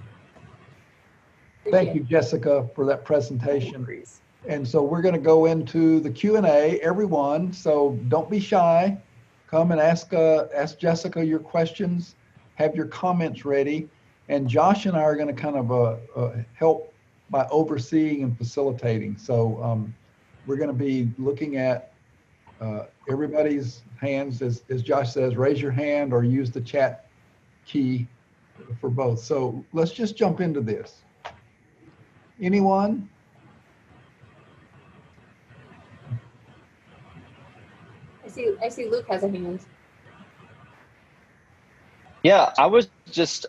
Thank you, Jessica, for that presentation. And so we're going to go into the Q&A, everyone. So don't be shy. Come and ask Jessica your questions. Have your comments ready. And Josh and I are going to kind of help by overseeing and facilitating. So we're going to be looking at everybody's hands. As Josh says, raise your hand or use the chat key for both. So let's just jump into this. Anyone? I see Luke has a hand. Yeah, I was just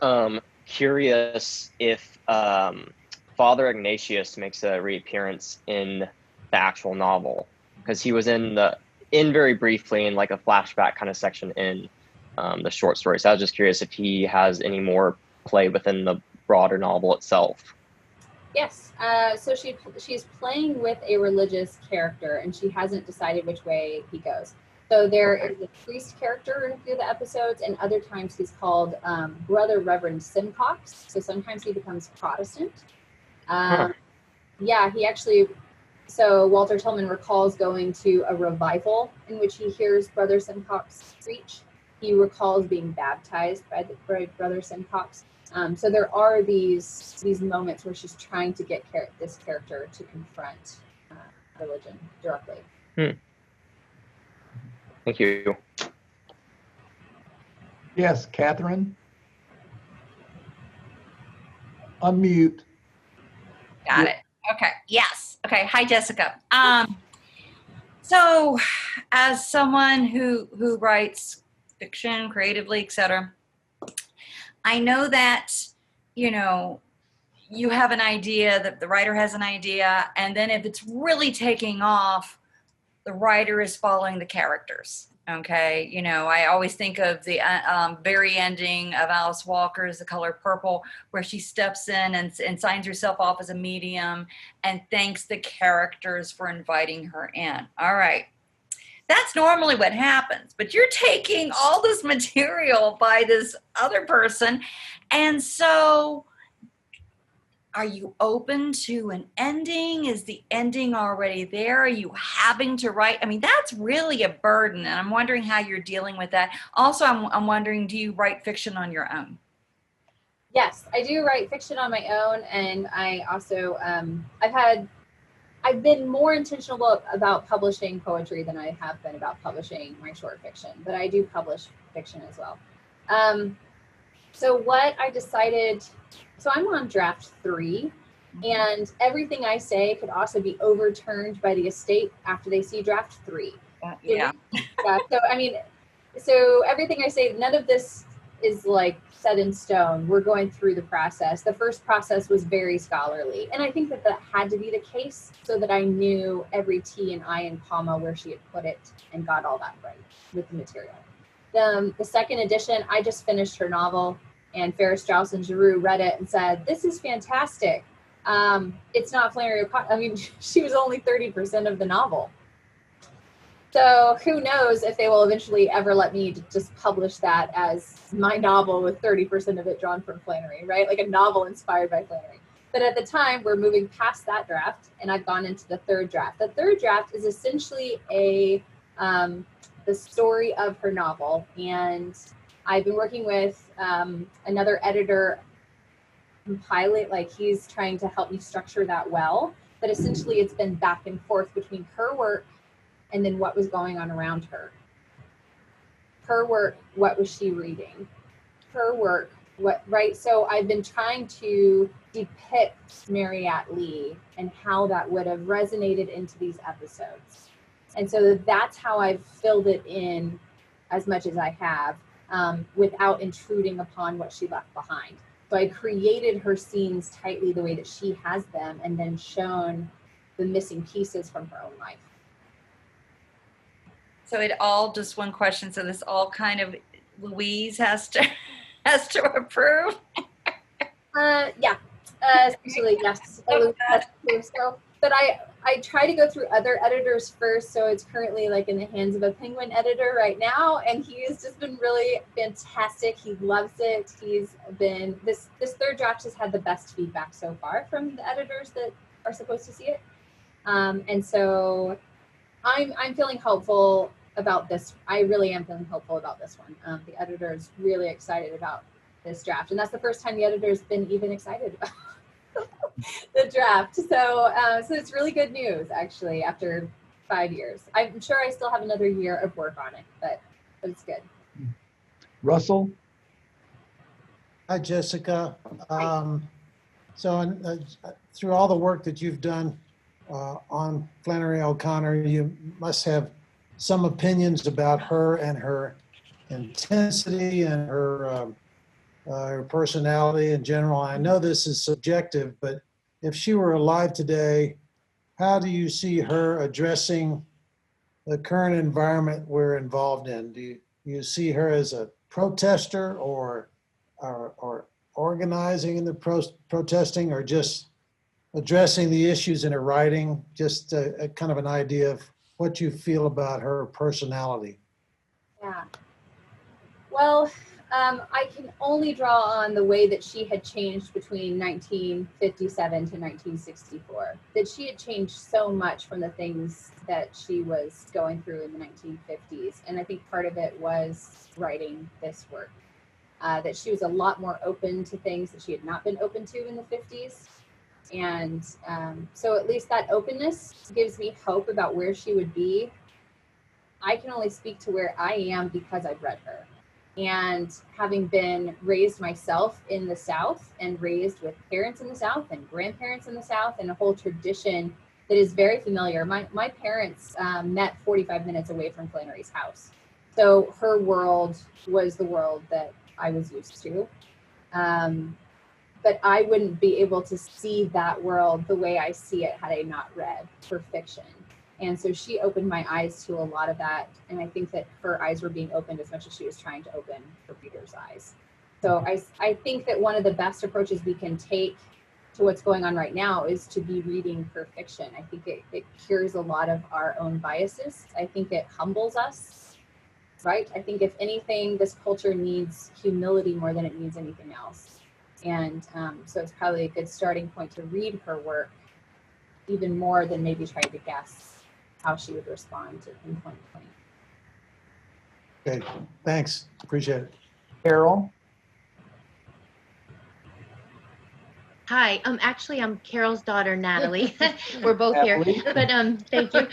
curious if Father Ignatius makes a reappearance in the actual novel, because he was in very briefly in like a flashback kind of section in the short story. So I was just curious if he has any more play within the broader novel itself. Yes, so she's playing with a religious character, and she hasn't decided which way he goes. So there is a priest character in a few of the episodes, and other times he's called Brother Reverend Simcox. So sometimes he becomes Protestant. Yeah, he actually, so Walter Tilman recalls going to a revival in which he hears Brother Simcox preach. He recalls being baptized by Brother Simcox. So there are these moments where she's trying to get this character to confront religion directly. Thank you. Yes, Catherine. Unmute. Got it. Okay. Yes. Okay. Hi, Jessica. So as someone who writes fiction creatively, etc., I know that, you know, you have an idea, that the writer has an idea, and then if it's really taking off, the writer is following the characters. Okay, you know, I always think of the very ending of Alice Walker's The Color Purple, where she steps in and signs herself off as a medium and thanks the characters for inviting her in. All right. That's normally what happens, but you're taking all this material by this other person. And so are you open to an ending? Is the ending already there? Are you having to write? I mean, that's really a burden, and I'm wondering how you're dealing with that. Also, I'm wondering, do you write fiction on your own? Yes, I do write fiction on my own, and I also, I've been more intentional about publishing poetry than I have been about publishing my short fiction, but I do publish fiction as well. So what I decided, so I'm on draft 3, and everything I say could also be overturned by the estate after they see draft 3. Yeah. So, I mean, so everything I say, none of this is like set in stone. We're going through the process. The first process was very scholarly, and I think that had to be the case so that I knew every T and I and comma where she had put it and got all that right with the material. The second edition, I just finished her novel, and Ferris, Strauss, and Giroux read it and said, "This is fantastic. It's not Flannery O'Connor." I mean, she was only 30% of the novel. So who knows if they will eventually ever let me just publish that as my novel with 30% of it drawn from Flannery, right? Like a novel inspired by Flannery. But at the time, we're moving past that draft, and I've gone into the third draft. The third draft is essentially the story of her novel, and I've been working with another editor compile it, like he's trying to help me structure that well. But essentially it's been back and forth between her work and then what was going on around her. Her work, what was she reading? Her work, what, right? So I've been trying to depict Mariette Lee and how that would have resonated into these episodes. And so that's how I've filled it in as much as I have, without intruding upon what she left behind. So I created her scenes tightly the way that she has them, and then shown the missing pieces from her own life. So it all, just one question. So this all kind of Louise has to approve. Yeah, essentially yes. So, but I try to go through other editors first. So it's currently like in the hands of a Penguin editor right now, and he has just been really fantastic. He loves it. He's been this third draft has had the best feedback so far from the editors that are supposed to see it, and so I'm feeling hopeful about this. I really am feeling hopeful about this one. The editor is really excited about this draft, and that's the first time the editor's been even excited about the draft. So so it's really good news, actually, after 5 years. I'm sure I still have another year of work on it, but it's good. Russell? Hi, Jessica. Hi. Through all the work that you've done on Flannery O'Connor, you must have some opinions about her and her intensity and her personality in general. I know this is subjective, but if she were alive today, how do you see her addressing the current environment we're involved in? Do you see her as a protester or organizing in the protesting, or just addressing the issues in her writing? Just a kind of an idea of what you feel about her personality. Yeah. Well, I can only draw on the way that she had changed between 1957 to 1964, that she had changed so much from the things that she was going through in the 1950s. And I think part of it was writing this work, that she was a lot more open to things that she had not been open to in the 50s. And so at least that openness gives me hope about where she would be. I can only speak to where I am because I've read her. And having been raised myself in the South and raised with parents in the South and grandparents in the South and a whole tradition that is very familiar. My parents met 45 minutes away from Flannery's house. So her world was the world that I was used to. But I wouldn't be able to see that world the way I see it had I not read her fiction. And so she opened my eyes to a lot of that. And I think that her eyes were being opened as much as she was trying to open her reader's eyes. So I think that one of the best approaches we can take to what's going on right now is to be reading her fiction. I think it cures a lot of our own biases. I think it humbles us, right? I think if anything, this culture needs humility more than it needs anything else. And so it's probably a good starting point to read her work even more than maybe trying to guess how she would respond to in 2020. Okay, thanks. Appreciate it. Carol? Hi, actually, I'm Carol's daughter, Natalie. We're both here, but thank you.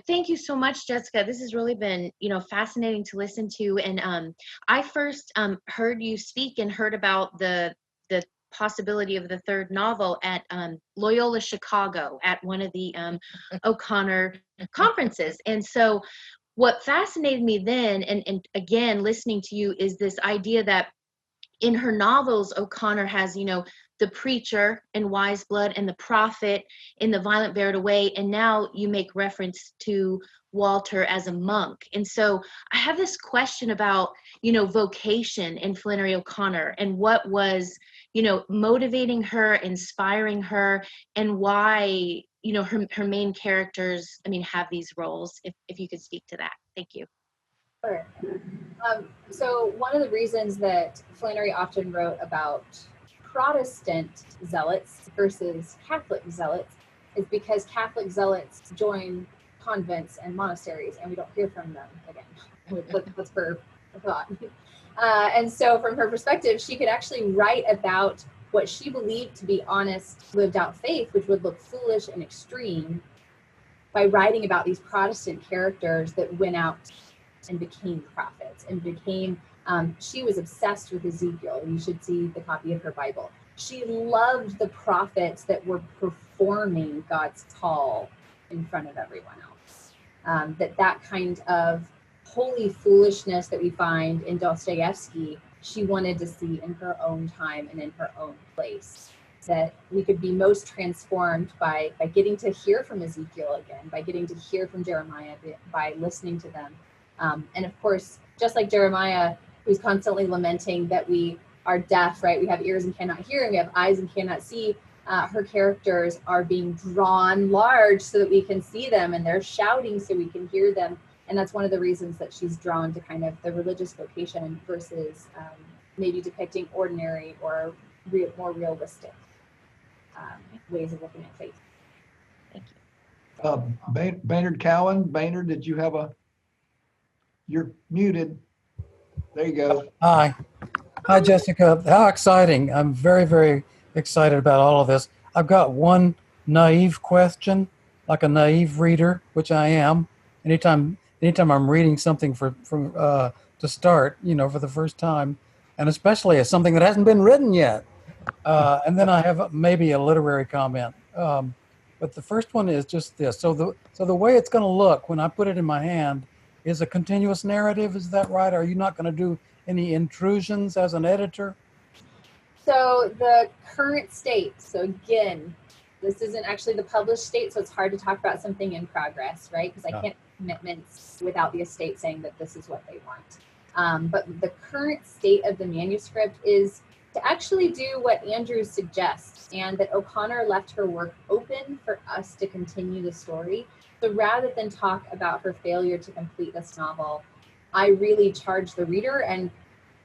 Thank you so much, Jessica. This has really been, fascinating to listen to. And I first heard you speak and heard about the possibility of the third novel at Loyola Chicago at one of the O'Connor conferences. And so what fascinated me then, and again, listening to you, is this idea that in her novels, O'Connor has, the preacher in Wise Blood and the prophet in The Violent Buried Away. And now you make reference to Walter as a monk. And so I have this question about, vocation in Flannery O'Connor and what was, motivating her, inspiring her, and why, her main characters, have these roles, if you could speak to that. Thank you. Sure. So one of the reasons that Flannery often wrote about Protestant zealots versus Catholic zealots is because Catholic zealots join convents and monasteries and we don't hear from them again. That's her thought. And so from her perspective, she could actually write about what she believed to be honest, lived out faith, which would look foolish and extreme, by writing about these Protestant characters that went out and became prophets and became, she was obsessed with Ezekiel. You should see the copy of her Bible. She loved the prophets that were performing God's call in front of everyone else. That kind of holy foolishness that we find in Dostoevsky, she wanted to see in her own time and in her own place. That we could be most transformed by getting to hear from Ezekiel again, by getting to hear from Jeremiah, by listening to them. And of course, just like Jeremiah, who's constantly lamenting that we are deaf, right? We have ears and cannot hear, and we have eyes and cannot see. Her characters are being drawn large so that we can see them, and they're shouting so we can hear them. And that's one of the reasons that she's drawn to kind of the religious vocation versus maybe depicting ordinary or more realistic ways of looking at faith. Thank you. Baynard Cowan. Baynard, did you have you're muted. There you go. Hi. Hi, Jessica. How exciting. I'm very, very excited about all of this. I've got one naive question, like a naive reader, which I am. Anytime I'm reading something to start, for the first time, and especially as something that hasn't been written yet. And then I have maybe a literary comment. But the first one is just this. So the way it's going to look when I put it in my hand is a continuous narrative. Is that right? Are you not going to do any intrusions as an editor? So the current state, so again, this isn't actually the published state, so it's hard to talk about something in progress, right? Because I can't make commitments without the estate saying that this is what they want. But the current state of the manuscript is to actually do what Andrew suggests, and that O'Connor left her work open for us to continue the story. So rather than talk about her failure to complete this novel, I really charge the reader, and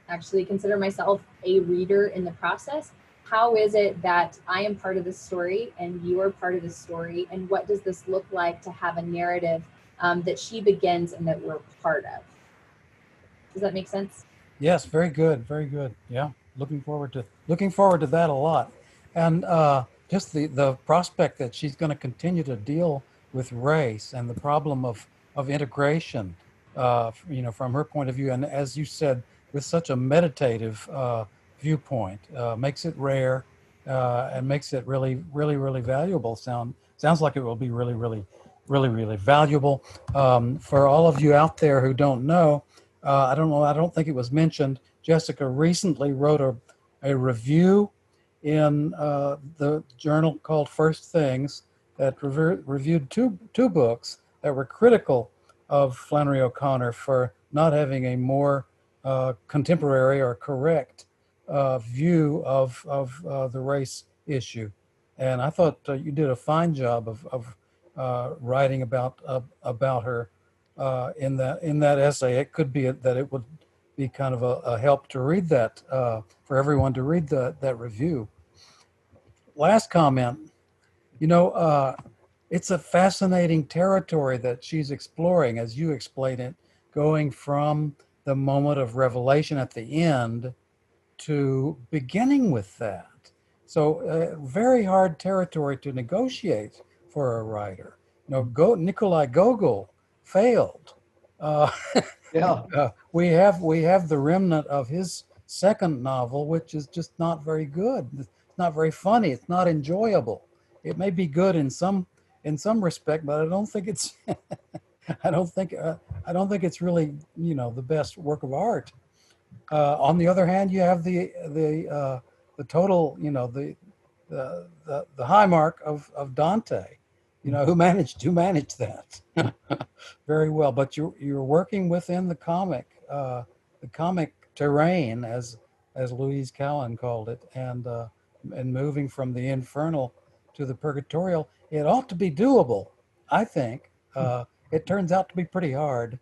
actually consider myself a reader in the process. How is it that I am part of this story and you are part of this story? And what does this look like to have a narrative that she begins and that we're part of? Does that make sense? Yes, very good, very good. Yeah, looking forward to that a lot. And just the prospect that she's going to continue to deal with race and the problem of integration, from her point of view, and as you said, with such a meditative viewpoint, makes it rare and makes it really, really, really valuable. Sounds like it will be really, really, really, really valuable. For all of you out there who don't know, I don't think it was mentioned, Jessica recently wrote a review in the journal called First Things that reviewed two books that were critical of Flannery O'Connor for not having a more contemporary or correct view of the race issue. And I thought you did a fine job of writing about her in that essay. It could be that it would be kind of a help to read that, for everyone to read that review. Last comment, it's a fascinating territory that she's exploring, as you explain it, going from the moment of revelation at the end to beginning with that. So very hard territory to negotiate for a writer. Nikolai Gogol failed. We have the remnant of his second novel, which is just not very good. It's not very funny. It's not enjoyable. It may be good in some respect, but I don't think it's I don't think it's really the best work of art. On the other hand, you have the total the high mark of Dante, who managed that very well. But you're working within the comic terrain, as Louise Cowan called it, and moving from the infernal to the purgatorial. It ought to be doable, I think. It turns out to be pretty hard.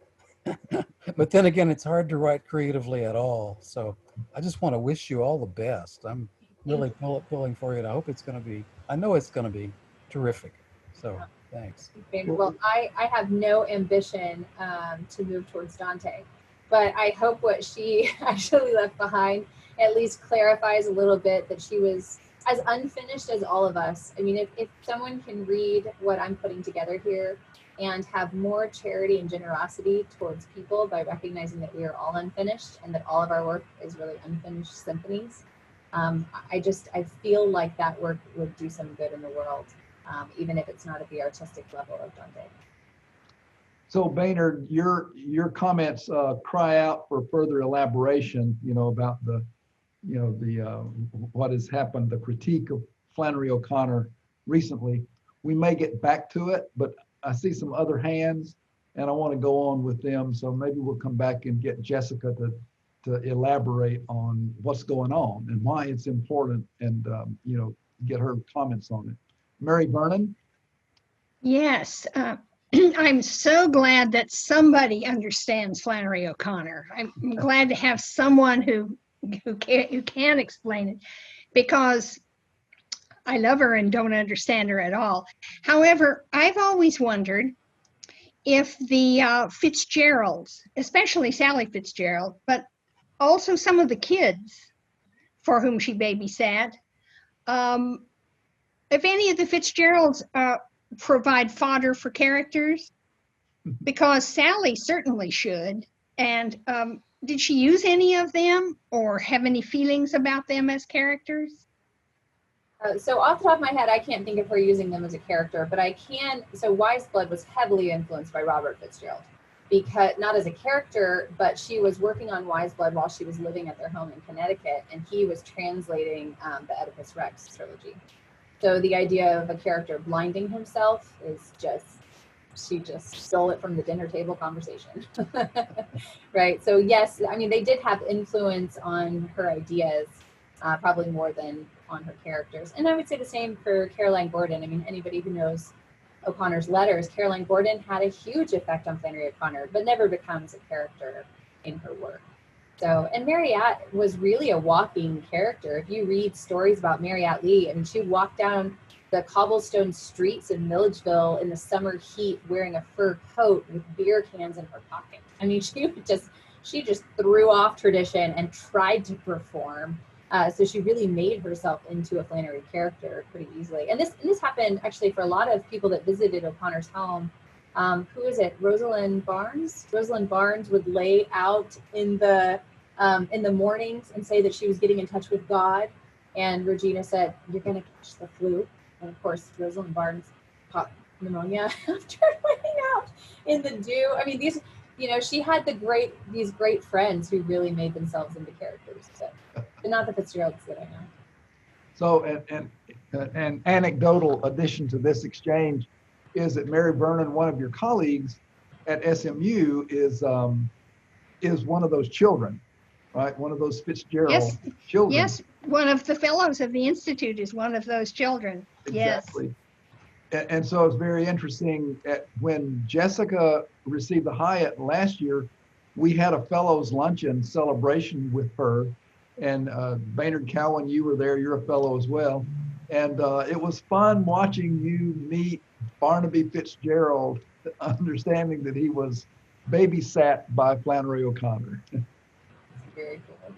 But then again, it's hard to write creatively at all. So I just want to wish you all the best. I'm really pulling for you, and I know it's going to be terrific. So thanks. Well, I have no ambition to move towards Dante. but I hope what she actually left behind at least clarifies a little bit that she was as unfinished as all of us. I mean, if someone can read what I'm putting together here and have more charity and generosity towards people by recognizing that we are all unfinished and that all of our work is really unfinished symphonies, I feel like that work would do some good in the world, even if it's not at the artistic level of Dante. So Baynard, your comments cry out for further elaboration, about the what has happened, the critique of Flannery O'Connor recently. We may get back to it, but I see some other hands and I want to go on with them. So maybe we'll come back and get Jessica to elaborate on what's going on and why it's important, and get her comments on it. Mary Vernon? Yes, I'm so glad that somebody understands Flannery O'Connor. I'm glad to have someone who can explain it, because I love her and don't understand her at all. However, I've always wondered if the Fitzgeralds, especially Sally Fitzgerald, but also some of the kids for whom she babysat, if any of the Fitzgeralds provide fodder for characters, because Sally certainly should. And did she use any of them or have any feelings about them as characters? So off the top of my head, I can't think of her using them as a character, but I can. So Wise Blood was heavily influenced by Robert Fitzgerald, because not as a character, but she was working on Wise Blood while she was living at their home in Connecticut, and he was translating the Oedipus Rex trilogy. So the idea of a character blinding himself is she just stole it from the dinner table conversation. Right? So yes, I mean, they did have influence on her ideas, probably more than on her characters. And I would say the same for Caroline Gordon. I mean, anybody who knows O'Connor's letters, Caroline Gordon had a huge effect on Flannery O'Connor, but never becomes a character in her work. So, and Mariette was really a walking character. If you read stories about Mariette Lee, I mean, she walked down the cobblestone streets in Milledgeville in the summer heat wearing a fur coat with beer cans in her pocket. I mean, she just threw off tradition and tried to perform. So she really made herself into a Flannery character pretty easily. And this happened actually for a lot of people that visited O'Connor's home. Who is it? Rosalind Barnes? Rosalind Barnes would lay out in the mornings and say that she was getting in touch with God. And Regina said, "You're going to catch the flu." And of course, Rosalind Barnes caught pneumonia after laying out in the dew. I mean, she had these great friends who really made themselves into characters. So, but not the Fitzgeralds that I know. So, an anecdotal addition to this exchange is that Mary Vernon, one of your colleagues at SMU, is one of those children, right? One of those Fitzgerald children. Yes, one of the fellows of the Institute is one of those children. Exactly. Yes. And so it's very interesting. When Jessica received the Hyatt last year, we had a fellows luncheon celebration with her. And Baynard Cowan, you were there. You're a fellow as well. And it was fun watching you meet Barnaby Fitzgerald, understanding that he was babysat by Flannery O'Connor. Very cool.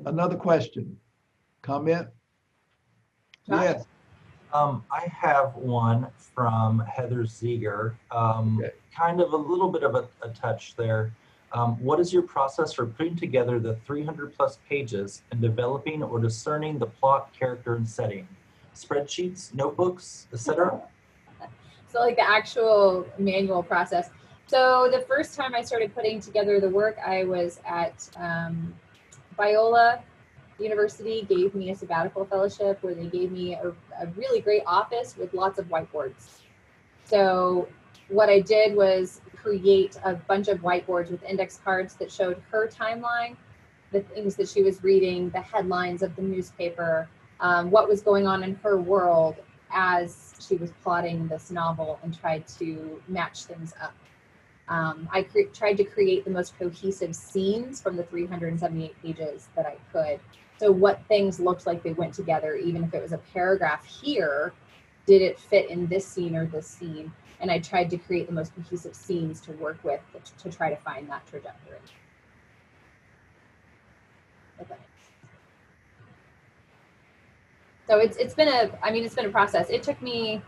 Another question, comment? Josh? Yes. I have one from Heather Zeger. Okay. Kind of a little bit of a touch there. What is your process for putting together the 300 plus pages and developing or discerning the plot, character, and setting? Spreadsheets, notebooks, etc.? So like the actual manual process. So the first time I started putting together the work, I was at Biola University, gave me a sabbatical fellowship where they gave me a really great office with lots of whiteboards. So what I did was create a bunch of whiteboards with index cards that showed her timeline, the things that she was reading, the headlines of the newspaper, what was going on in her world as she was plotting this novel, and tried to match things up. I tried to create the most cohesive scenes from the 378 pages that I could. So what things looked like they went together, even if it was a paragraph here did it fit in this scene or this scene? And I tried to create the most cohesive scenes to work with to try to find that trajectory. So it's been a process. It took me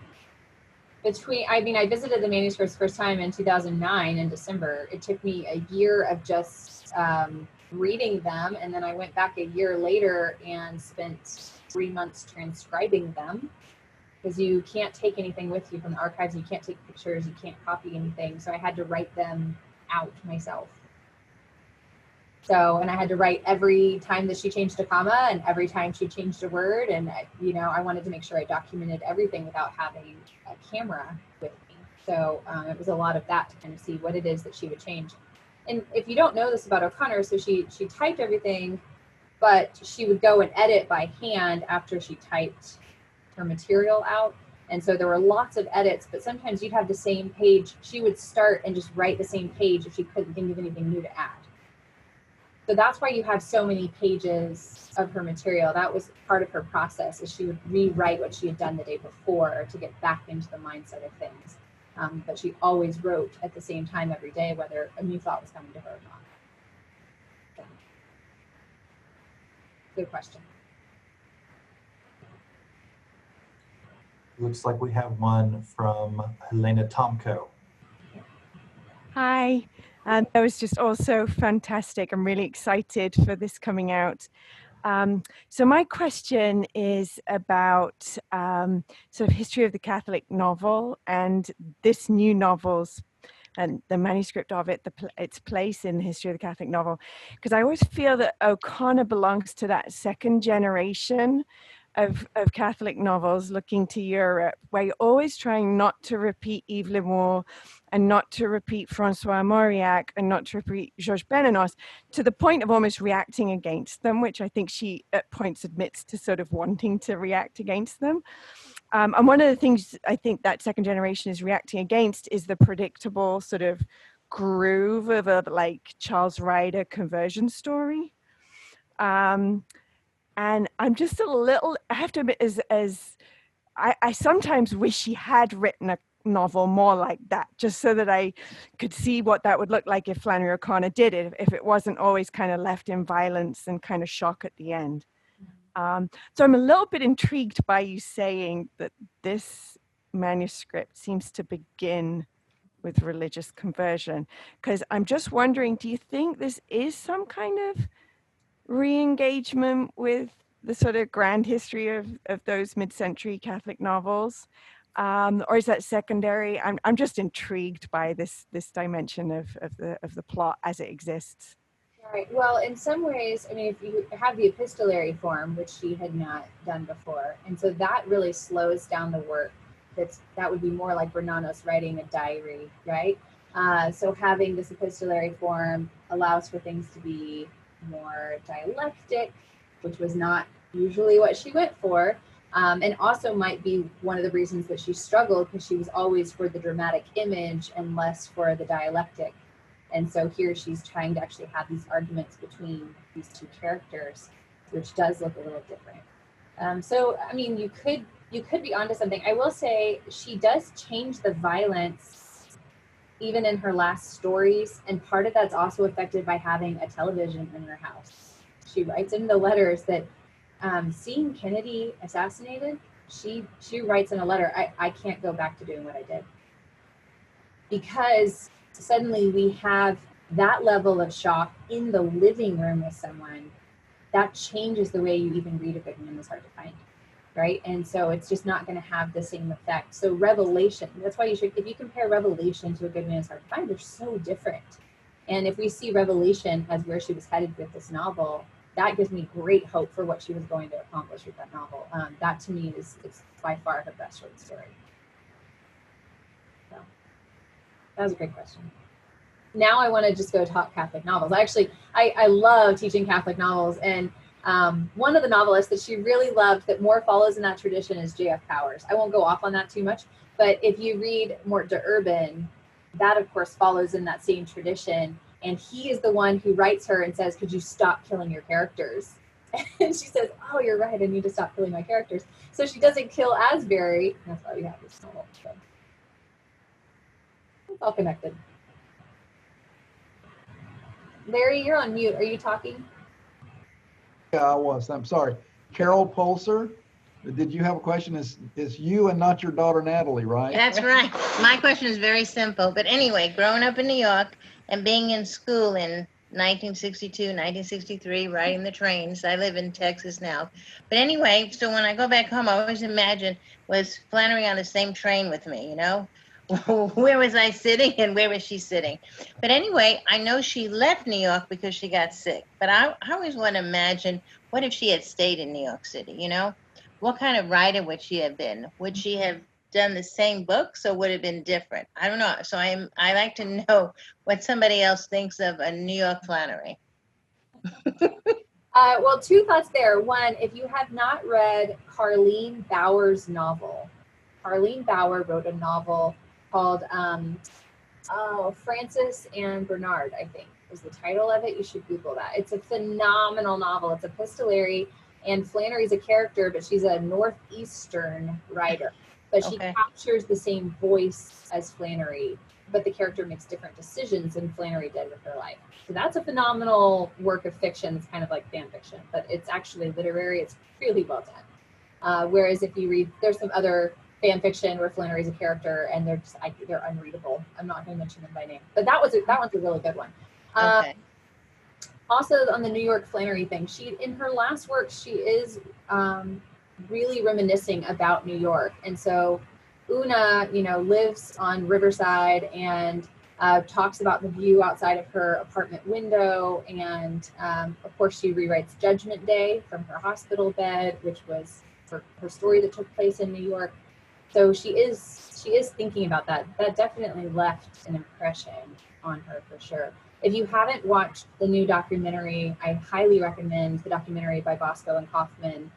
I visited the manuscripts first time in 2009 in December. It took me a year of just reading them, and then I went back a year later and spent 3 months transcribing them, because you can't take anything with you from the archives. You can't take pictures, you can't copy anything. So I had to write them out myself. So, and I had to write every time that she changed a comma and every time she changed a word. And, I wanted to make sure I documented everything without having a camera with me. So it was a lot of that to kind of see what it is that she would change. And if you don't know this about O'Connor, so she typed everything, but she would go and edit by hand after she typed her material out. And so there were lots of edits, but sometimes you'd have the same page. She would start and just write the same page if she couldn't think of anything new to add. So that's why you have so many pages of her material. That was part of her process, is she would rewrite what she had done the day before to get back into the mindset of things. But she always wrote at the same time every day, whether a new thought was coming to her or not. So, good question. Looks like we have one from Helena Tomko. Hi, that was just also fantastic. I'm really excited for this coming out. So my question is about sort of history of the Catholic novel and this new novel's and the manuscript of it, its place in the history of the Catholic novel. Because I always feel that O'Connor belongs to that second generation of Catholic novels looking to Europe, where you're always trying not to repeat Yves Lemoore and not to repeat Francois Mauriac and not to repeat Georges Bernanos, to the point of almost reacting against them, which I think she at points admits to sort of wanting to react against them. And one of the things I think that second generation is reacting against is the predictable sort of groove of a like Charles Ryder conversion story. And I'm just a little, I have to admit, I sometimes wish she had written a novel more like that, just so that I could see what that would look like if Flannery O'Connor did it, if it wasn't always kind of left in violence and kind of shock at the end. So I'm a little bit intrigued by you saying that this manuscript seems to begin with religious conversion, because I'm just wondering, do you think this is some kind of re-engagement with the sort of grand history of those mid-century Catholic novels, or is that secondary? I'm just intrigued by this dimension of the plot as it exists. Right. Well, in some ways, I mean, if you have the epistolary form, which she had not done before, and so that really slows down the work. That would be more like Bernanos writing a diary, right? So having this epistolary form allows for things to be more dialectic, which was not usually what she went for, and also might be one of the reasons that she struggled, because she was always for the dramatic image and less for the dialectic. And so here she's trying to actually have these arguments between these two characters, which does look a little different. So I mean, you could be onto something. I will say she does change the violence even in her last stories, and part of that's also affected by having a television in her house. She writes in the letters that seeing Kennedy assassinated, she writes in a letter, I can't go back to doing what I did. Because suddenly we have that level of shock in the living room with someone, that changes the way you even read A Good Man Is Hard to Find, right? And so it's just not going to have the same effect. So Revelation, that's why you should, if you compare Revelation to A Good Man Is Hard to Find, they're so different. And if we see Revelation as where she was headed with this novel, that gives me great hope for what she was going to accomplish with that novel. That to me is by far her best short story. So that was a great question. Now I want to just go talk Catholic novels. I love teaching Catholic novels, and one of the novelists that she really loved that more follows in that tradition is J.F. Powers. I won't go off on that too much, but if you read Mort de Urban, that of course follows in that same tradition, and he is the one who writes her and says, could you stop killing your characters? And she says, oh, you're right, I need to stop killing my characters. So she doesn't kill Asbury. That's why we have this novel. So it's all connected. Larry, you're on mute. Are you talking? Yeah, I was. I'm sorry. Carol Pulser, did you have a question? It's you and not your daughter Natalie, right? That's right. My question is very simple. But anyway, growing up in New York and being in school in 1962, 1963, riding the trains. I live in Texas now. But anyway, so when I go back home, I always imagine, was Flannery on the same train with me, you know? Where was I sitting and where was she sitting? But anyway, I know she left New York because she got sick. But I always want to imagine, what if she had stayed in New York City, you know? What kind of writer would she have been? Would she have done the same books or would it have been different? I don't know. So I like to know what somebody else thinks of a New York Flannery. Well, two thoughts there. One, if you have not read Carlene Bauer's novel, Carlene Bauer wrote a novel called Francis and Bernard, I think was the title of it. You should Google that. It's a phenomenal novel. It's epistolary, and Flannery's a character, but she's a Northeastern writer. But she captures the same voice as Flannery, but the character makes different decisions than Flannery did with her life. So that's a phenomenal work of fiction. It's kind of like fan fiction, but it's actually literary. It's really well done. Whereas if you read, there's some other fan fiction where Flannery's a character and they're just they're unreadable. I'm not going to mention them by name, but that one's a really good one. Also on the New York Flannery thing, she in her last work she is really reminiscing about New York, and so Oona, lives on Riverside and talks about the view outside of her apartment window, and of course she rewrites Judgment Day from her hospital bed, which was her story that took place in New York. So she is thinking about that. That definitely left an impression on her for sure. If you haven't watched the new documentary, I highly recommend the documentary by Bosco and Kaufman,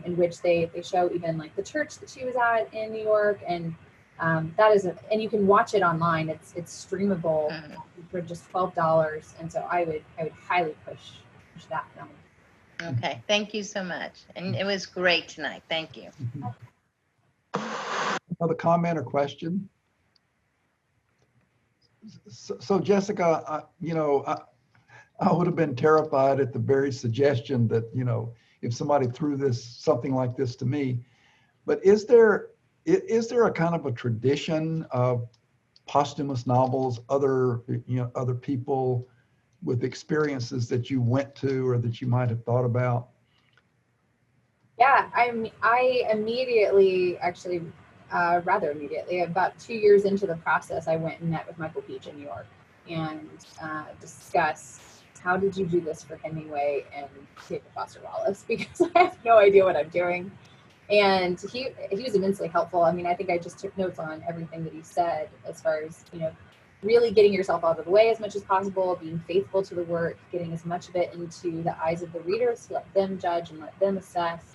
in which they show even like the church that she was at in New York, and and you can watch it online. It's streamable for just $12, and so I would highly push that film. Okay, thank you so much, and it was great tonight. Thank you. Another comment or question? So Jessica, I would have been terrified at the very suggestion that, if somebody threw something like this to me. But is there a kind of a tradition of posthumous novels, other people with experiences that you went to or that you might have thought about? Yeah, I immediately, actually, rather immediately, about 2 years into the process, I went and met with Michael Beach in New York and discussed, how did you do this for Hemingway and David Foster Wallace? Because I have no idea what I'm doing. And he was immensely helpful. I mean, I think I just took notes on everything that he said, as far as, really getting yourself out of the way as much as possible, being faithful to the work, getting as much of it into the eyes of the readers to let them judge and let them assess.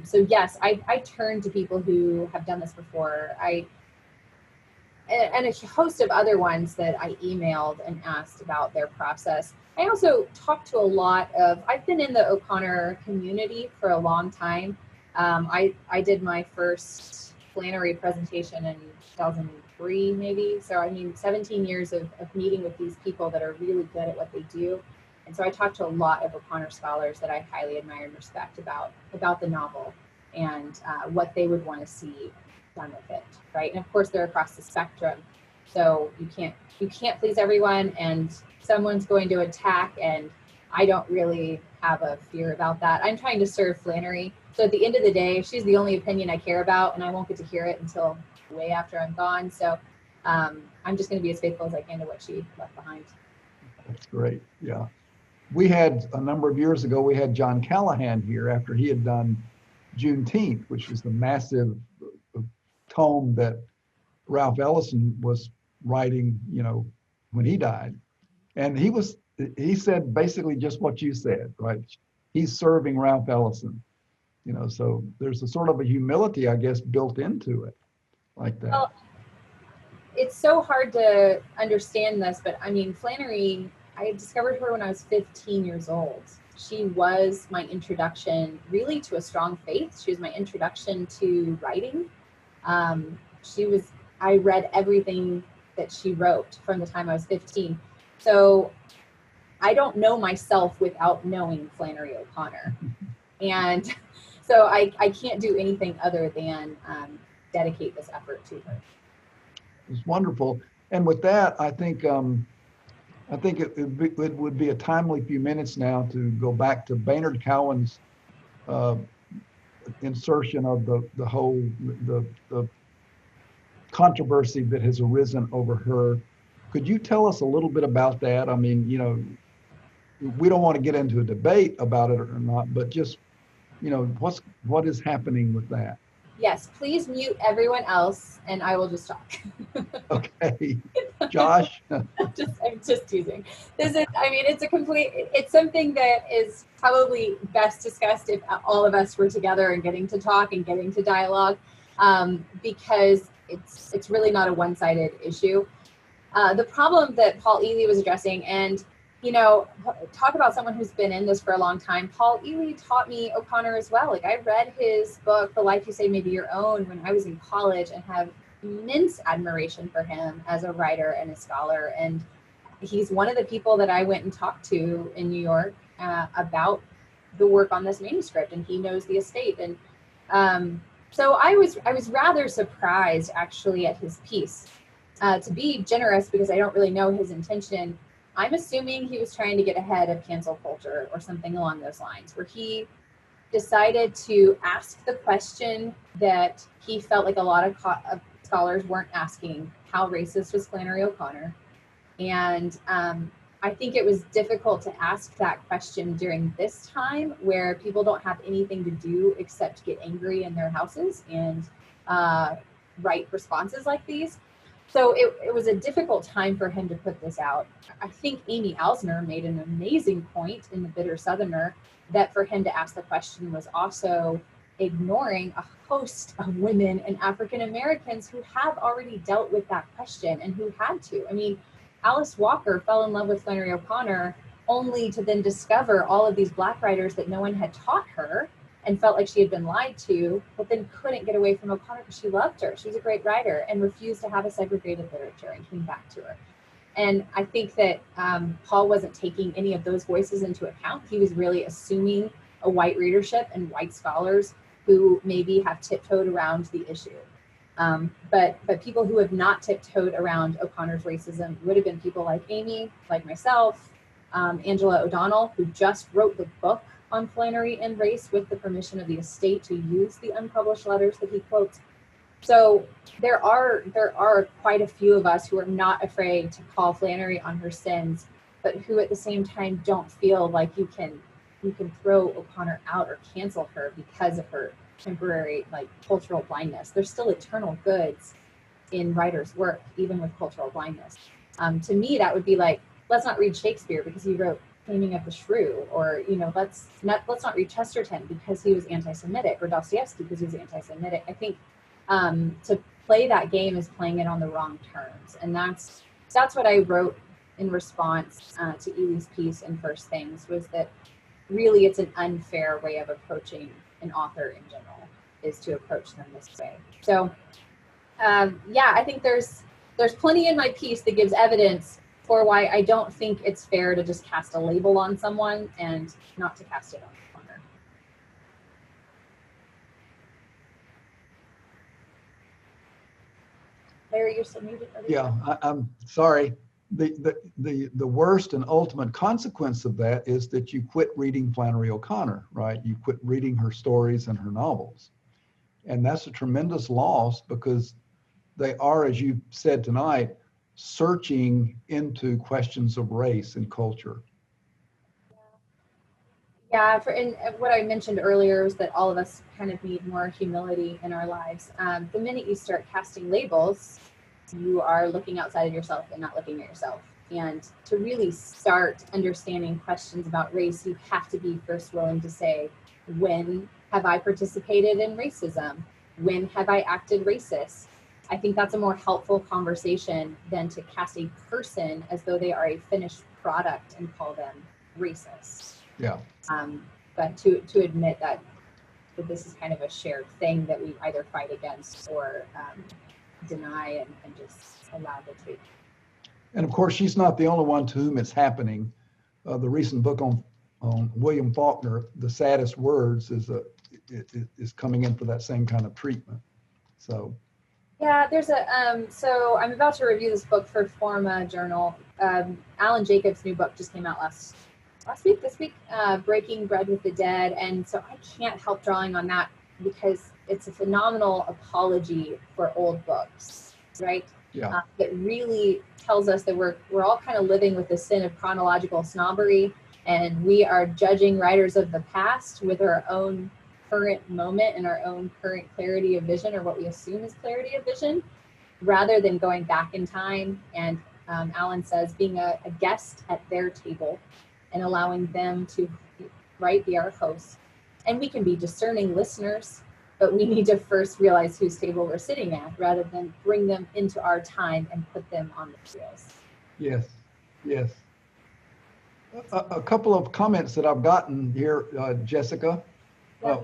So yes, I turn to people who have done this before. And a host of other ones that I emailed and asked about their process. I also talked to a lot of, I've been in the O'Connor community for a long time. I did my first Flannery presentation in 2003, maybe. So 17 years of meeting with these people that are really good at what they do. And so I talked to a lot of O'Connor scholars that I highly admire and respect about the novel and what they would want to see done with it, right? And of course, they're across the spectrum, so you can't please everyone, and someone's going to attack. And I don't really have a fear about that. I'm trying to serve Flannery, so at the end of the day, she's the only opinion I care about, and I won't get to hear it until way after I'm gone. So I'm just going to be as faithful as I can to what she left behind. That's great. Yeah. We had, a number of years ago, we had John Callahan here after he had done Juneteenth, which was the massive tome that Ralph Ellison was writing, when he died. And he said basically just what you said, right? He's serving Ralph Ellison, so there's a sort of a humility, I guess, built into it like that. Well, it's so hard to understand this, but Flannery, I discovered her when I was 15 years old. she was my introduction really to a strong faith. She was my introduction to writing. I read everything that she wrote from the time I was 15. So I don't know myself without knowing Flannery O'Connor. And so I can't do anything other than dedicate this effort to her. It's wonderful. And with that, I think it would be a timely few minutes now to go back to Baynard Cowan's insertion of the whole controversy that has arisen over her. Could you tell us a little bit about that? I mean, we don't want to get into a debate about it or not, but just, what is happening with that? Yes, please mute everyone else and I will just talk. Okay. Josh? I'm just teasing. It's something that is probably best discussed if all of us were together and getting to talk and getting to dialogue, because it's really not a one-sided issue. The problem that Paul Ely was addressing, and talk about someone who's been in this for a long time. Paul Ely taught me O'Connor as well. Like, I read his book, The Life You Say May Be Your Own, when I was in college, and have immense admiration for him as a writer and a scholar. And he's one of the people that I went and talked to in New York about the work on this manuscript, and he knows the estate. And so I was rather surprised actually at his piece. To be generous, because I don't really know his intention, I'm assuming he was trying to get ahead of cancel culture or something along those lines, where he decided to ask the question that he felt like a lot of scholars weren't asking: how racist was Flannery O'Connor? And I think it was difficult to ask that question during this time where people don't have anything to do except get angry in their houses and write responses like these. So it was a difficult time for him to put this out. I think Amy Alsner made an amazing point in The Bitter Southerner that for him to ask the question was also ignoring a host of women and African Americans who have already dealt with that question and who had to. I mean, Alice Walker fell in love with Flannery O'Connor only to then discover all of these Black writers that no one had taught her and felt like she had been lied to, but then couldn't get away from O'Connor because she loved her. She was a great writer and refused to have a segregated literature and came back to her. And I think that Paul wasn't taking any of those voices into account. He was really assuming a white readership and white scholars who maybe have tiptoed around the issue. But people who have not tiptoed around O'Connor's racism would have been people like Amy, like myself, Angela O'Donnell, who just wrote the book on Flannery and race with the permission of the estate to use the unpublished letters that he quotes. So there are quite a few of us who are not afraid to call Flannery on her sins, but who at the same time don't feel like you can throw O'Connor out or cancel her because of her temporary cultural blindness. There's still eternal goods in writers' work, even with cultural blindness. To me, that would be like, let's not read Shakespeare because he wrote Taming of the Shrew, or let's not read Chesterton because he was anti-Semitic, or Dostoevsky because he was anti-Semitic. I think to play that game is playing it on the wrong terms, and that's what I wrote in response to Ely's piece in First Things, was that really it's an unfair way of approaching an author in general, is to approach them this way. So I think there's plenty in my piece that gives evidence for why I don't think it's fair to just cast a label on someone and not to cast it on O'Connor. Larry, you're still muted. Yeah, I'm sorry. The worst and ultimate consequence of that is that you quit reading Flannery O'Connor, right? You quit reading her stories and her novels. And that's a tremendous loss, because they are, as you said tonight, searching into questions of race and culture. Yeah, and what I mentioned earlier was that all of us kind of need more humility in our lives. The minute you start casting labels, you are looking outside of yourself and not looking at yourself. And to really start understanding questions about race, you have to be first willing to say, when have I participated in racism? When have I acted racist? I think that's a more helpful conversation than to cast a person as though they are a finished product and call them racist. Yeah. But to admit that this is kind of a shared thing that we either fight against or deny and just allow the take. And of course, she's not the only one to whom it's happening. The recent book on William Faulkner, The Saddest Words, is coming in for that same kind of treatment. So. Yeah, there's a, so I'm about to review this book for Forma Journal. Alan Jacobs' new book just came out this week, Breaking Bread with the Dead. And so I can't help drawing on that because it's a phenomenal apology for old books, right? Yeah. That really tells us that we're all kind of living with the sin of chronological snobbery, and we are judging writers of the past with our own current moment and our own current clarity of vision, or what we assume is clarity of vision, rather than going back in time. And Alan says being a guest at their table and allowing them to be our host. And we can be discerning listeners, but we need to first realize whose table we're sitting at rather than bring them into our time and put them on the wheels. Yes, yes. A couple of comments that I've gotten here, Jessica. Yeah.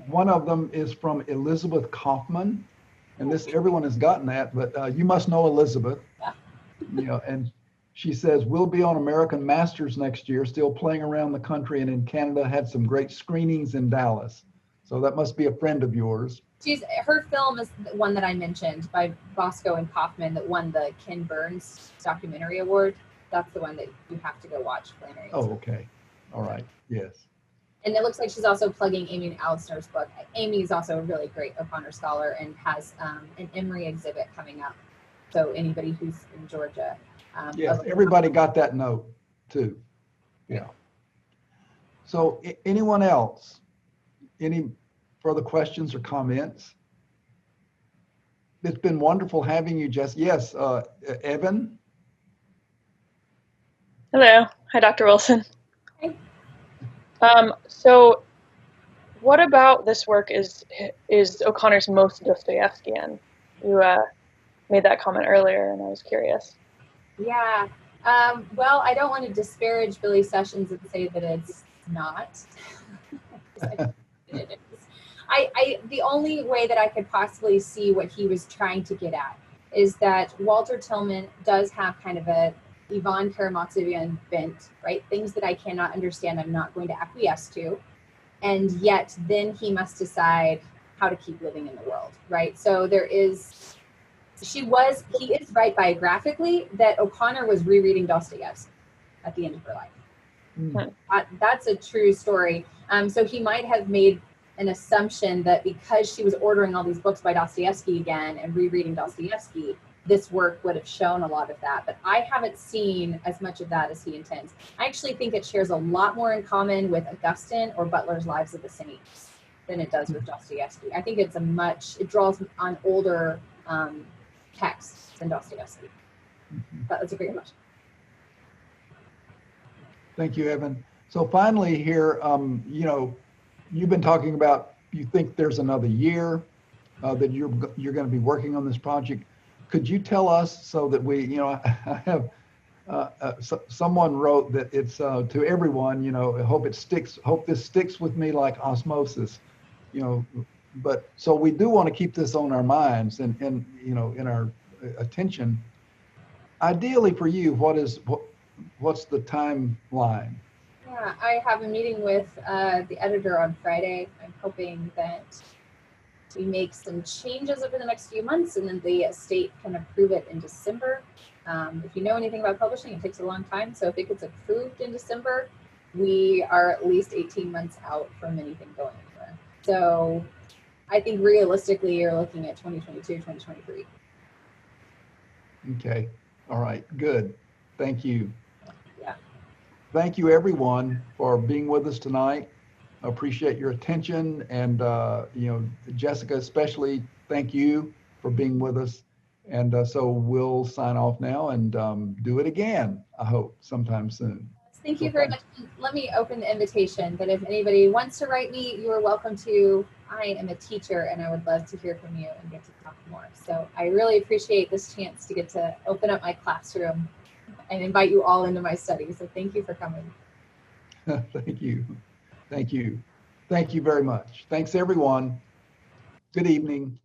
One of them is from Elizabeth Kaufman, and this everyone has gotten that, but you must know Elizabeth. Yeah. And she says, we'll be on American Masters next year, still playing around the country, and in Canada had some great screenings in Dallas. So that must be a friend of yours. Her film is the one that I mentioned by Bosco and Kaufman that won the Ken Burns documentary award. That's the one that you have to go watch, Flannery. Oh, okay. All right. Yes. And it looks like she's also plugging Amy Alsner's book. Amy is also a really great O'Connor scholar and has an Emory exhibit coming up. So anybody who's in Georgia. Yes, everybody got that note too. Yeah. So anyone else? Any further questions or comments? It's been wonderful having you, Jess. Yes, Evan? Hello. Hi, Dr. Wilson. Hi. So what about this work is O'Connor's most Dostoevskian? You made that comment earlier, and I was curious. Yeah. Well, I don't want to disparage Billy Sessions and say that it's not. It is. The only way that I could possibly see what he was trying to get at is that Walter Tilman does have kind of a Ivan Karamazov bent, right? Things that I cannot understand, I'm not going to acquiesce to. And yet then he must decide how to keep living in the world, right? So he is right biographically that O'Connor was rereading Dostoevsky at the end of her life. Mm. That's a true story. So he might have made an assumption that because she was ordering all these books by Dostoevsky again and rereading Dostoevsky, this work would have shown a lot of that. But I haven't seen as much of that as he intends. I actually think it shares a lot more in common with Augustine or Butler's Lives of the Saints than it does with Dostoevsky. I think it draws on older texts than Dostoevsky. But that's a great question. Thank you, Evan. So finally here, you've been talking about, you think there's another year that you're going to be working on this project. Could you tell us so that we, I have, someone wrote that it's to everyone, I hope this sticks with me like osmosis, but so we do want to keep this on our minds and in our attention. Ideally for you, what's the timeline? Yeah, I have a meeting with the editor on Friday. I'm hoping that we make some changes over the next few months and then the estate can approve it in December. If you know anything about publishing, it takes a long time. So if it gets approved in December, we are at least 18 months out from anything going anywhere. So I think realistically, you're looking at 2022, 2023. Okay. All right. Good. Thank you. Yeah. Thank you, everyone, for being with us tonight. I appreciate your attention. And, Jessica, especially, thank you for being with us. And so we'll sign off now and do it again, I hope, sometime soon. Thank you very much. Let me open the invitation that if anybody wants to write me, you are welcome to. I am a teacher and I would love to hear from you and get to talk more. So I really appreciate this chance to get to open up my classroom and invite you all into my study. So thank you for coming. Thank you. Thank you. Thank you very much. Thanks, everyone. Good evening.